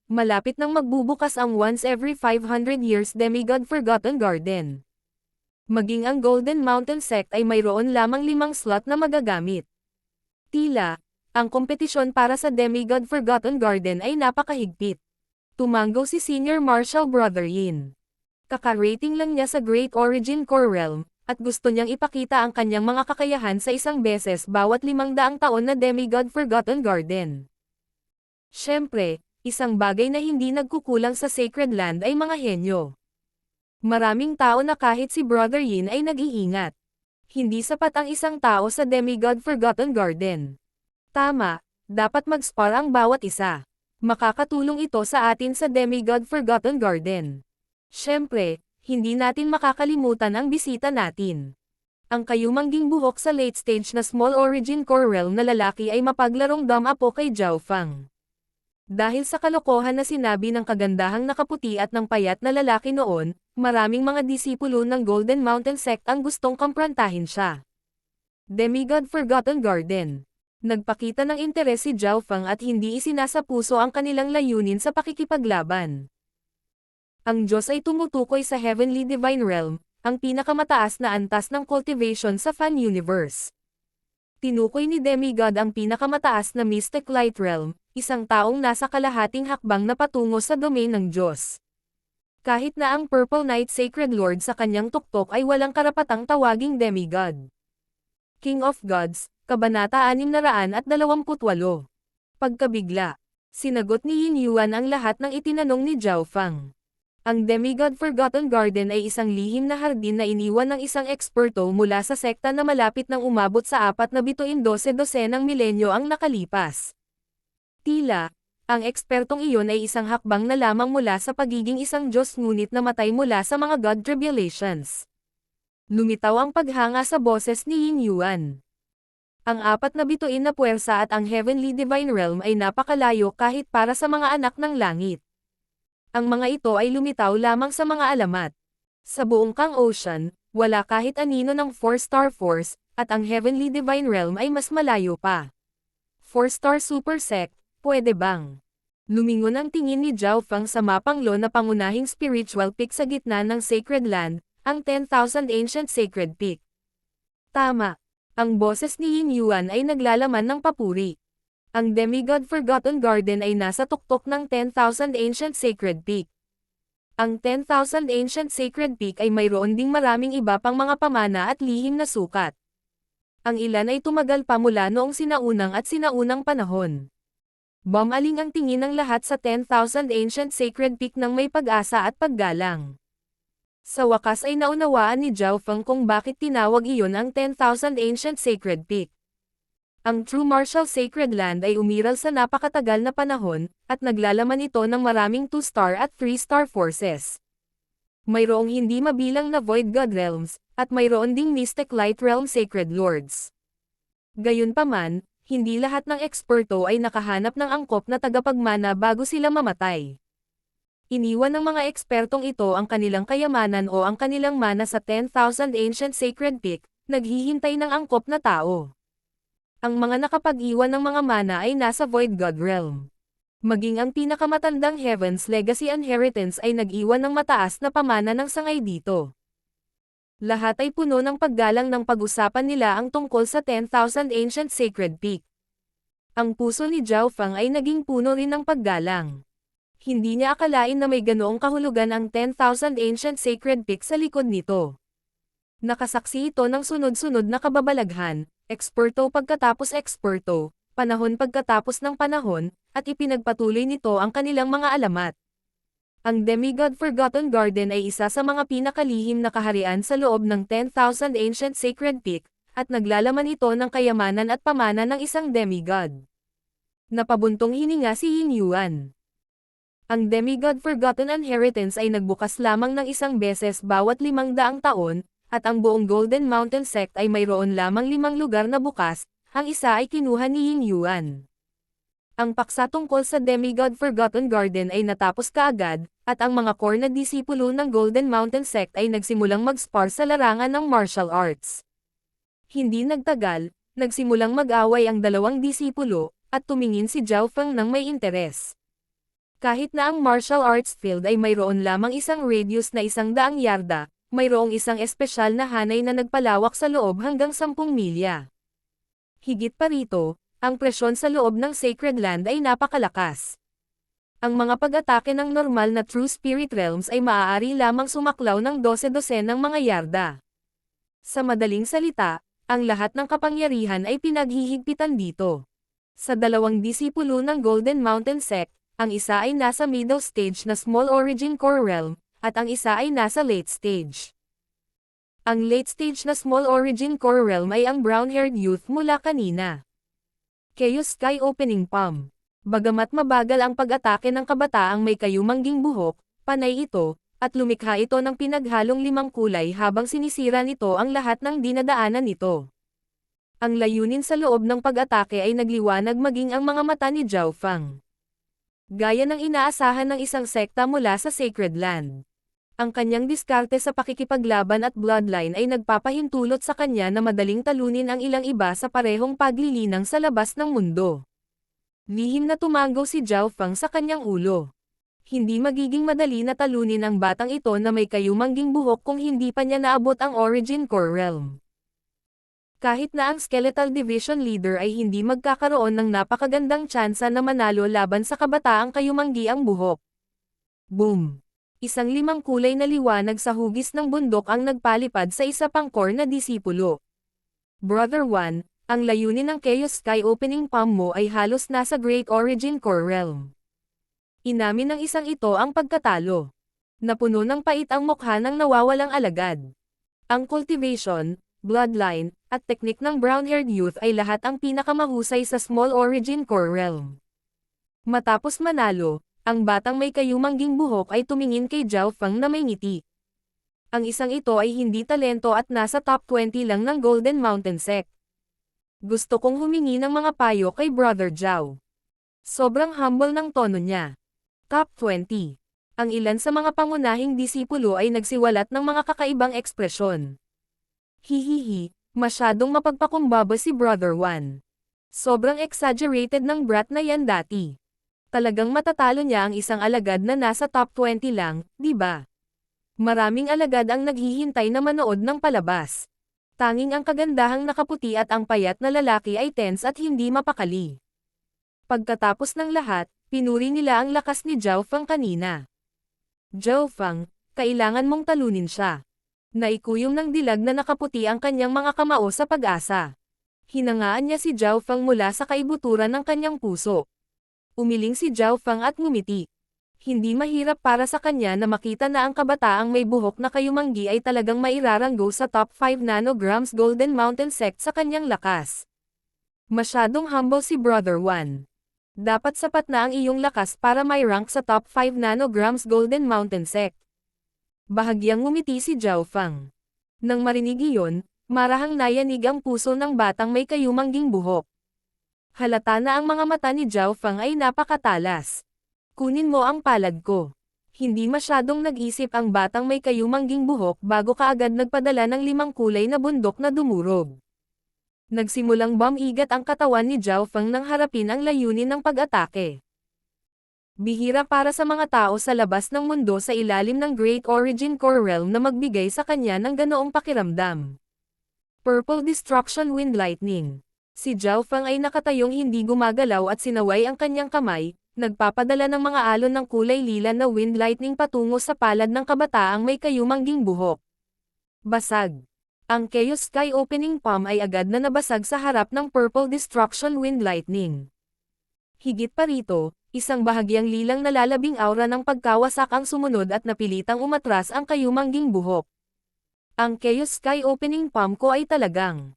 Malapit nang magbubukas ang once every 500 years Demigod Forgotten Garden. Maging ang Golden Mountain Sect ay mayroon lamang 5 slot na magagamit. Tila, ang kompetisyon para sa Demigod Forgotten Garden ay napakahigpit. Tumanggo si Senior Marshal Brother Yin. Kaka-rating lang niya sa Great Origin Core Realm, at gusto niyang ipakita ang kanyang mga kakayahan sa isang beses bawat 500 taon na Demigod Forgotten Garden. Siyempre, isang bagay na hindi nagkukulang sa Sacred Land ay mga henyo. Maraming tao na kahit si Brother Yin ay nag-iingat. Hindi sapat ang isang tao sa Demigod Forgotten Garden. Tama, dapat mag-spar ang bawat isa. Makakatulong ito sa atin sa Demigod Forgotten Garden. Siyempre, hindi natin makakalimutan ang bisita natin. Ang kayumangging buhok sa late stage na Small Origin Core Realm na lalaki ay mapaglarong dam-apo kay Zhao Feng. Dahil sa kalokohan na sinabi ng kagandahang nakaputi at ng payat na lalaki noon, Maraming mga disipulo ng Golden Mountain Sect ang gustong kamprantahin siya. Demigod Forgotten Garden. Nagpakita ng interes si Zhao Feng at hindi isinasapuso ang kanilang layunin sa pakikipaglaban. Ang Diyos ay tumutukoy sa Heavenly Divine Realm, ang pinakamataas na antas ng cultivation sa Fan Universe. Tinukoy ni Demigod ang pinakamataas na Mystic Light Realm, isang taong nasa kalahating hakbang na patungo sa domain ng Diyos. Kahit na ang Purple Knight Sacred Lord sa kanyang tuktok ay walang karapatang tawaging Demigod. King of Gods, Kabanata 628. Pagkabigla. Sinagot ni Yin Yuan ang lahat ng itinanong ni Zhao Feng. Ang Demigod Forgotten Garden ay isang lihim na hardin na iniwan ng isang eksperto mula sa sekta na malapit nang umabot sa 412 dosenang milenyo ang nakalipas. Tila, ang ekspertong iyon ay isang hakbang na lamang mula sa pagiging isang Diyos ngunit namatay mula sa mga God tribulations. Lumitaw ang paghanga sa boses ni Yin Yuan. Ang 4 na bituin na puwersa at ang Heavenly Divine Realm ay napakalayo kahit para sa mga anak ng langit. Ang mga ito ay lumitaw lamang sa mga alamat. Sa buong Kang Ocean, wala kahit anino ng 4-star force, at ang Heavenly Divine Realm ay mas malayo pa. 4-star super sect, pwede bang? Lumingon ang tingin ni Zhao Feng sa mapanglo na pangunahing spiritual peak sa gitna ng Sacred Land, ang 10,000 Ancient Sacred Peak. Tama. Ang boses ni Yin Yuan ay naglalaman ng papuri. Ang Demigod Forgotten Garden ay nasa tuktok ng 10,000 Ancient Sacred Peak. Ang 10,000 Ancient Sacred Peak ay mayroon ding maraming iba pang mga pamana at lihim na sukat. Ang ilan ay tumagal pa mula noong sinaunang at sinaunang panahon. Bumaling ang tingin ng lahat sa 10,000 Ancient Sacred Peak ng may pag-asa at paggalang. Sa wakas ay naunawaan ni Zhao Feng kung bakit tinawag iyon ang 10,000 Ancient Sacred Peak. Ang True Martial Sacred Land ay umiral sa napakatagal na panahon, at naglalaman ito ng maraming 2-star at 3-star forces. Mayroong hindi mabilang na Void God Realms, at mayroon ding Mystic Light Realm Sacred Lords. Gayunpaman, hindi lahat ng eksperto ay nakahanap ng angkop na tagapagmana bago sila mamatay. Iniwan ng mga ekspertong ito ang kanilang kayamanan o ang kanilang mana sa 10,000 Ancient Sacred Peak, naghihintay ng angkop na tao. Ang mga nakapag-iwan ng mga mana ay nasa Void God Realm. Maging ang pinakamatandang Heaven's Legacy Inheritance ay nag-iwan ng mataas na pamana ng sangay dito. Lahat ay puno ng paggalang ng pag-usapan nila ang tungkol sa 10,000 Ancient Sacred Peak. Ang puso ni Zhao Feng ay naging puno rin ng paggalang. Hindi niya akalain na may ganoong kahulugan ang 10,000 Ancient Sacred Peak sa likod nito. Nakasaksi ito ng sunod-sunod na kababalaghan, eksperto pagkatapos eksperto, panahon pagkatapos ng panahon, at ipinagpatuloy nito ang kanilang mga alamat. Ang Demigod Forgotten Garden ay isa sa mga pinakalihim na kaharian sa loob ng 10,000 Ancient Sacred Peak, at naglalaman ito ng kayamanan at pamana ng isang demigod. Napabuntong hininga si Yin Yuan. Ang Demigod Forgotten Inheritance ay nagbukas lamang ng isang beses bawat 500 taon, at ang buong Golden Mountain Sect ay mayroon lamang 5 lugar na bukas, ang isa ay kinuha ni Yin Yuan. Ang paksa tungkol sa Demigod Forgotten Garden ay natapos kaagad, at ang mga core na disipulo ng Golden Mountain Sect ay nagsimulang mag-spar sa larangan ng martial arts. Hindi nagtagal, nagsimulang mag-away ang dalawang disipulo, at tumingin si Zhao Feng ng may interes. Kahit na ang martial arts field ay mayroon lamang isang radius na 100 yarda, mayroong isang espesyal na hanay na nagpalawak sa loob hanggang 10 milya. Higit pa rito, ang presyon sa loob ng Sacred Land ay napakalakas. Ang mga pag-atake ng normal na True Spirit Realms ay maaari lamang sumaklaw ng 12 ng mga yarda. Sa madaling salita, ang lahat ng kapangyarihan ay pinaghihigpitan dito. Sa dalawang disipulo ng Golden Mountain Sect, ang isa ay nasa middle stage na Small Origin Core Realm, at ang isa ay nasa late stage. Ang late stage na Small Origin Core Realm ay ang brown-haired youth mula kanina. Chaos Sky Opening Palm. Bagamat mabagal ang pag-atake ng kabataang may kayumangging buhok, panay ito, at lumikha ito ng pinaghalong 5 kulay habang sinisira nito ang lahat ng dinadaanan nito. Ang layunin sa loob ng pag-atake ay nagliwanag maging ang mga mata ni Zhao Feng. Gaya ng inaasahan ng isang sekta mula sa Sacred Land. Ang kanyang diskarte sa pakikipaglaban at bloodline ay nagpapahintulot sa kanya na madaling talunin ang ilang iba sa parehong paglilinang sa labas ng mundo. Lihim na tumango si Zhao Feng sa kanyang ulo. Hindi magiging madali na talunin ang batang ito na may kayumangging buhok kung hindi pa niya naabot ang Origin Core Realm. Kahit na ang Skeletal Division Leader ay hindi magkakaroon ng napakagandang tsansa na manalo laban sa kabataang kayumanggi ang buhok. Boom! Isang limang kulay na liwanag sa hugis ng bundok ang nagpalipad sa isa pang core na disipulo. Brother One, ang layunin ng Chaos Sky Opening Palm mo ay halos nasa Great Origin Core Realm. Inamin ng isang ito ang pagkatalo. Napuno ng pait ang mukha ng nawawalang alagad. Ang cultivation, bloodline, at teknik ng brown-haired youth ay lahat ang pinakamahusay sa Small Origin Core Realm. Matapos manalo, ang batang may kayumangging buhok ay tumingin kay Zhao Feng na may ngiti. Ang isang ito ay hindi talento at nasa top 20 lang ng Golden Mountain Sect. Gusto kong humingi ng mga payo kay Brother Zhao. Sobrang humble ng tono niya. Top 20. Ang ilan sa mga pangunahing disipulo ay nagsiwalat ng mga kakaibang ekspresyon. Hihihi, masyadong mapagpakumbaba si Brother One. Sobrang exaggerated ng brat na yan dati. Talagang matatalo niya ang isang alagad na nasa top 20 lang, di ba? Maraming alagad ang naghihintay na manood ng palabas. Tanging ang kagandahang nakaputi at ang payat na lalaki ay tense at hindi mapakali. Pagkatapos ng lahat, pinuri nila ang lakas ni Zhao Feng kanina. Zhao Feng, kailangan mong talunin siya. Naikuyom ng dilag na nakaputi ang kanyang mga kamao sa pag-asa. Hinangaan niya si Zhao Feng mula sa kaibuturan ng kanyang puso. Umiling si Zhao Feng at ngumiti. Hindi mahirap para sa kanya na makita na ang kabataang may buhok na kayumanggi ay talagang mairaranggo sa top 5 nanograms Golden Mountain Sect sa kanyang lakas. Masyadong humble si Brother One. Dapat sapat na ang iyong lakas para may rank sa top 5 nanograms Golden Mountain Sect. Bahagyang ngumiti si Zhao Feng. Nang marinig iyon, marahang nayanig ang puso ng batang may kayumangging buhok. Halata na ang mga mata ni Zhao Feng ay napakatalas. Kunin mo ang palad ko. Hindi masyadong nag-isip ang batang may kayumangging buhok bago kaagad nagpadala ng 5 kulay na bundok na dumurog. Nagsimulang bumigat ang katawan ni Zhao Feng nang harapin ang layunin ng pag-atake. Bihira para sa mga tao sa labas ng mundo sa ilalim ng Great Origin Core Realm na magbigay sa kanya ng ganoong pakiramdam. Purple Destruction Wind Lightning. Si Zhao Feng ay nakatayong hindi gumagalaw at sinaway ang kanyang kamay, nagpapadala ng mga alon ng kulay lila na wind lightning patungo sa palad ng kabataang may kayumangging buhok. Basag. Ang Chaos Sky Opening Palm ay agad na nabasag sa harap ng Purple Destruction Wind Lightning. Higit pa rito, isang bahagyang lilang nalalabing aura ng pagkawasak ang sumunod at napilitang umatras ang kayumangging buhok. Ang Chaos Sky Opening Palm ko ay talagang.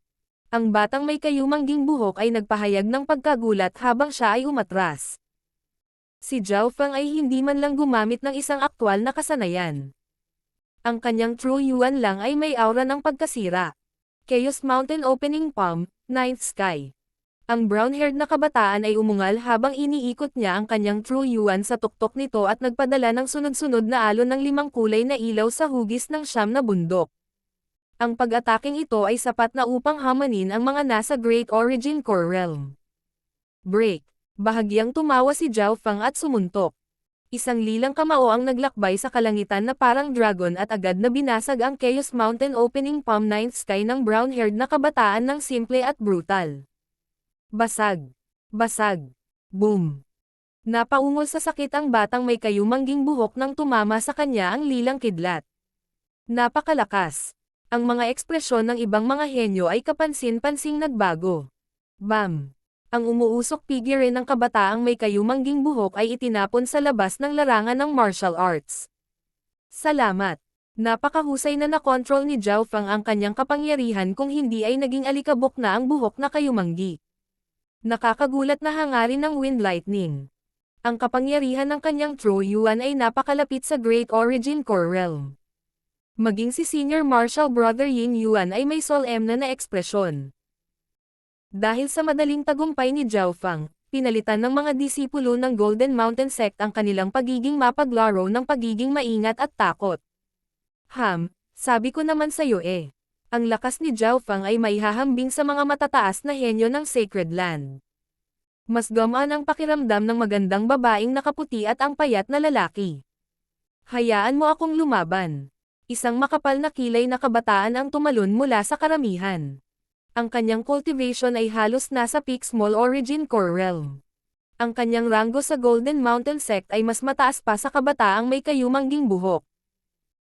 Ang batang may kayumangging buhok ay nagpahayag ng pagkagulat habang siya ay umatras. Si Zhao Feng ay hindi man lang gumamit ng isang aktwal na kasanayan. Ang kanyang True Yuan lang ay may aura ng pagkasira. Chaos Mountain Opening Palm, Ninth Sky. Ang brown-haired na kabataan ay umungal habang iniikot niya ang kanyang True Yuan sa tuktok nito at nagpadala ng sunod-sunod na alon ng 5 kulay na ilaw sa hugis ng 9 na bundok. Ang pag-ataking ito ay sapat na upang hamanin ang mga nasa Great Origin Core Realm. Break. Bahagyang tumawa si Zhao Feng at sumuntok. Isang lilang kamao ang naglakbay sa kalangitan na parang dragon at agad na binasag ang Chaos Mountain Opening Palm Ninth Sky ng brown-haired na kabataan ng simple at brutal. Basag. Basag. Boom. Napaungol sa sakit ang batang may kayumangging buhok nang tumama sa kanya ang lilang kidlat. Napakalakas. Ang mga ekspresyon ng ibang mga henyo ay kapansin-pansing nagbago. Bam! Ang umuusok figure ng kabataang may kayumangging buhok ay itinapon sa labas ng larangan ng martial arts. Salamat! Napakahusay na nakontrol ni Zhao Feng ang kanyang kapangyarihan kung hindi ay naging alikabok na ang buhok na kayumanggi. Nakakagulat na hangarin ng Wind Lightning. Ang kapangyarihan ng kanyang True Yuan ay napakalapit sa Great Origin Core Realm. Maging si Senior Martial Brother Yin Yuan ay may solemn na ekspresyon. Dahil sa madaling tagumpay ni Zhao Feng, pinalitan ng mga disipulo ng Golden Mountain Sect ang kanilang pagiging mapaglaro ng pagiging maingat at takot. Sabi ko naman sa'yo eh. Ang lakas ni Zhao Fang ay maihahambing sa mga matataas na henyo ng Sacred Land. Mas gumaan ang pakiramdam ng magandang babaeng nakaputi at ang payat na lalaki. Hayaan mo akong lumaban. Isang makapal na kilay na kabataan ang tumalon mula sa karamihan. Ang kanyang cultivation ay halos nasa peak small origin core realm. Ang kanyang ranggo sa Golden Mountain Sect ay mas mataas pa sa kabataang may kayumangging buhok.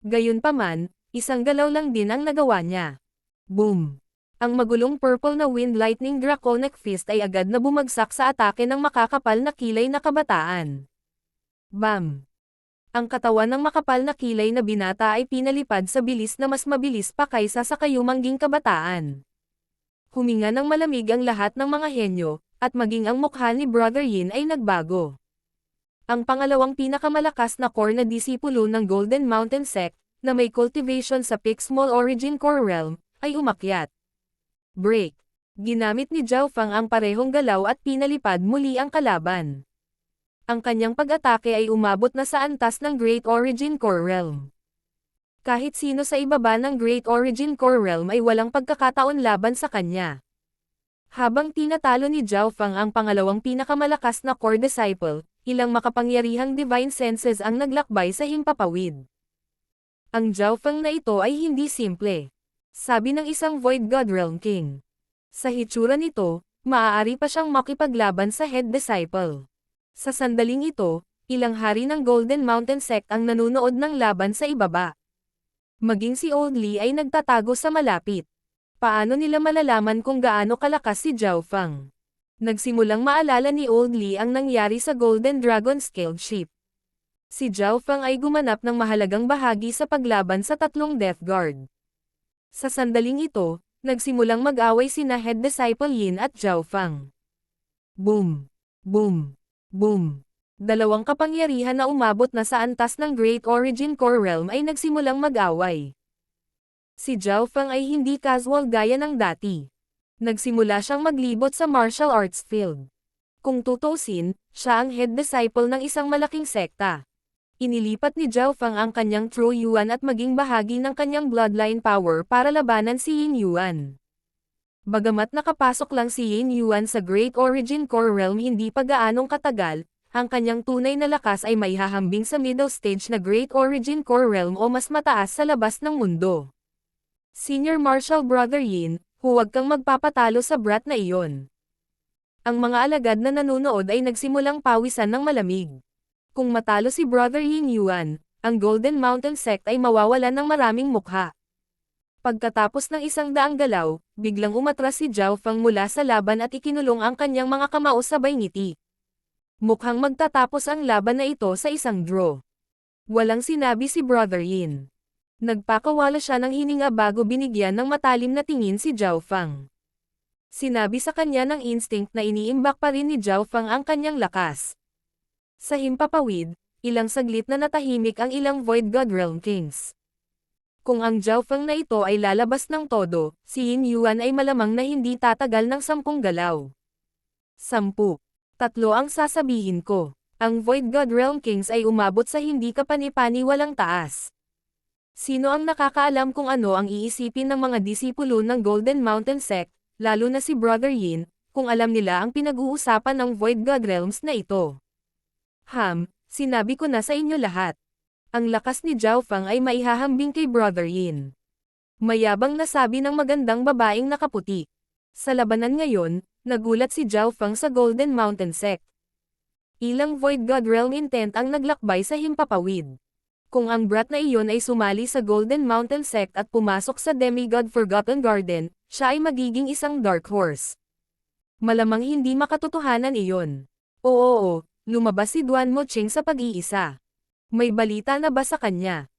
Gayunpaman, isang galaw lang din ang nagawa niya. Boom! Ang magulong purple na Wind Lightning Draconic Fist ay agad na bumagsak sa atake ng makakapal na kilay na kabataan. Bam! Ang katawan ng makapal na kilay na binata ay pinalipad sa bilis na mas mabilis pa kaysa sa kayumangging kabataan. Huminga ng malamig ang lahat ng mga henyo, at maging ang mukha ni Brother Yin ay nagbago. Ang pangalawang pinakamalakas na core na disipulo ng Golden Mountain Sect, na may cultivation sa peak small origin core realm, ay umakyat. Break. Ginamit ni Zhao Fang ang parehong galaw at pinalipad muli ang kalaban. Ang kanyang pag-atake ay umabot na sa antas ng Great Origin Core Realm. Kahit sino sa ibaba ng Great Origin Core Realm ay walang pagkakataon laban sa kanya. Habang tinatalo ni Zhao Fang ang pangalawang pinakamalakas na core disciple, ilang makapangyarihang divine senses ang naglakbay sa himpapawid. Ang Zhao Fang na ito ay hindi simple. Sabi ng isang Void God Realm King. Sa hitsura nito, maaari pa siyang makipaglaban sa head disciple. Sa sandaling ito, ilang hari ng Golden Mountain Sect ang nanunood ng laban sa ibaba. Maging si Old Li ay nagtatago sa malapit. Paano nila malalaman kung gaano kalakas si Zhao Fang? Nagsimulang maalala ni Old Li ang nangyari sa Golden Dragon Scaled Ship. Si Zhao Fang ay gumanap ng mahalagang bahagi sa paglaban sa tatlong Death Guard. Sa sandaling ito, nagsimulang mag-away sina Head Disciple Yin at Zhao Fang. Boom! Boom! Boom! Dalawang kapangyarihan na umabot na sa antas ng Great Origin Core Realm ay nagsimulang mag-away. Si Zhao Fang ay hindi casual gaya ng dati. Nagsimula siyang maglibot sa martial arts field. Kung tutusin, siya ang head disciple ng isang malaking sekta. Inilipat ni Zhao Fang ang kanyang True Yuan at maging bahagi ng kanyang bloodline power para labanan si Yin Yuan. Bagamat nakapasok lang si Yin Yuan sa Great Origin Core Realm hindi pa gaanong katagal, ang kanyang tunay na lakas ay maihahambing sa middle stage na Great Origin Core Realm o mas mataas sa labas ng mundo. Senior Marshal Brother Yin, huwag kang magpapatalo sa brat na iyon. Ang mga alagad na nanunood ay nagsimulang pawisan ng malamig. Kung matalo si Brother Yin Yuan, ang Golden Mountain Sect ay mawawalan ng maraming mukha. Pagkatapos ng 100 galaw, biglang umatras si Zhao Fang mula sa laban at ikinulong ang kanyang mga kamao sabay ngiti. Mukhang magtatapos ang laban na ito sa isang draw. Walang sinabi si Brother Yin. Nagpakawala siya ng hininga bago binigyan ng matalim na tingin si Zhao Fang. Sinabi sa kanya ng instinct na iniimbak pa rin ni Zhao Fang ang kanyang lakas. Sa himpapawid, ilang saglit na natahimik ang ilang Void God Realm Kings. Kung ang Zhao Fang na ito ay lalabas ng todo, si Yin Yuan ay malamang na hindi tatagal ng 10 galaw. 10. Tatlo ang sasabihin ko. Ang Void God Realm Kings ay umabot sa hindi kapani-pani walang taas. Sino ang nakakaalam kung ano ang iisipin ng mga disipulo ng Golden Mountain Sect, lalo na si Brother Yin, kung alam nila ang pinag-uusapan ng Void God Realms na ito? Sinabi ko na sa inyo lahat. Ang lakas ni Zhao Fang ay maihahambing kay Brother Yin. Mayabang na sabi ng magandang babaeng nakaputi. Sa labanan ngayon, nagulat si Zhao Fang sa Golden Mountain Sect. Ilang Void God Realm intent ang naglakbay sa himpapawid. Kung ang brat na iyon ay sumali sa Golden Mountain Sect at pumasok sa Demigod Forgotten Garden, siya ay magiging isang Dark Horse. Malamang hindi makatotohanan iyon. Oo, lumabas si Duan Mo Ching sa pag-iisa. May balita na ba sa kanya?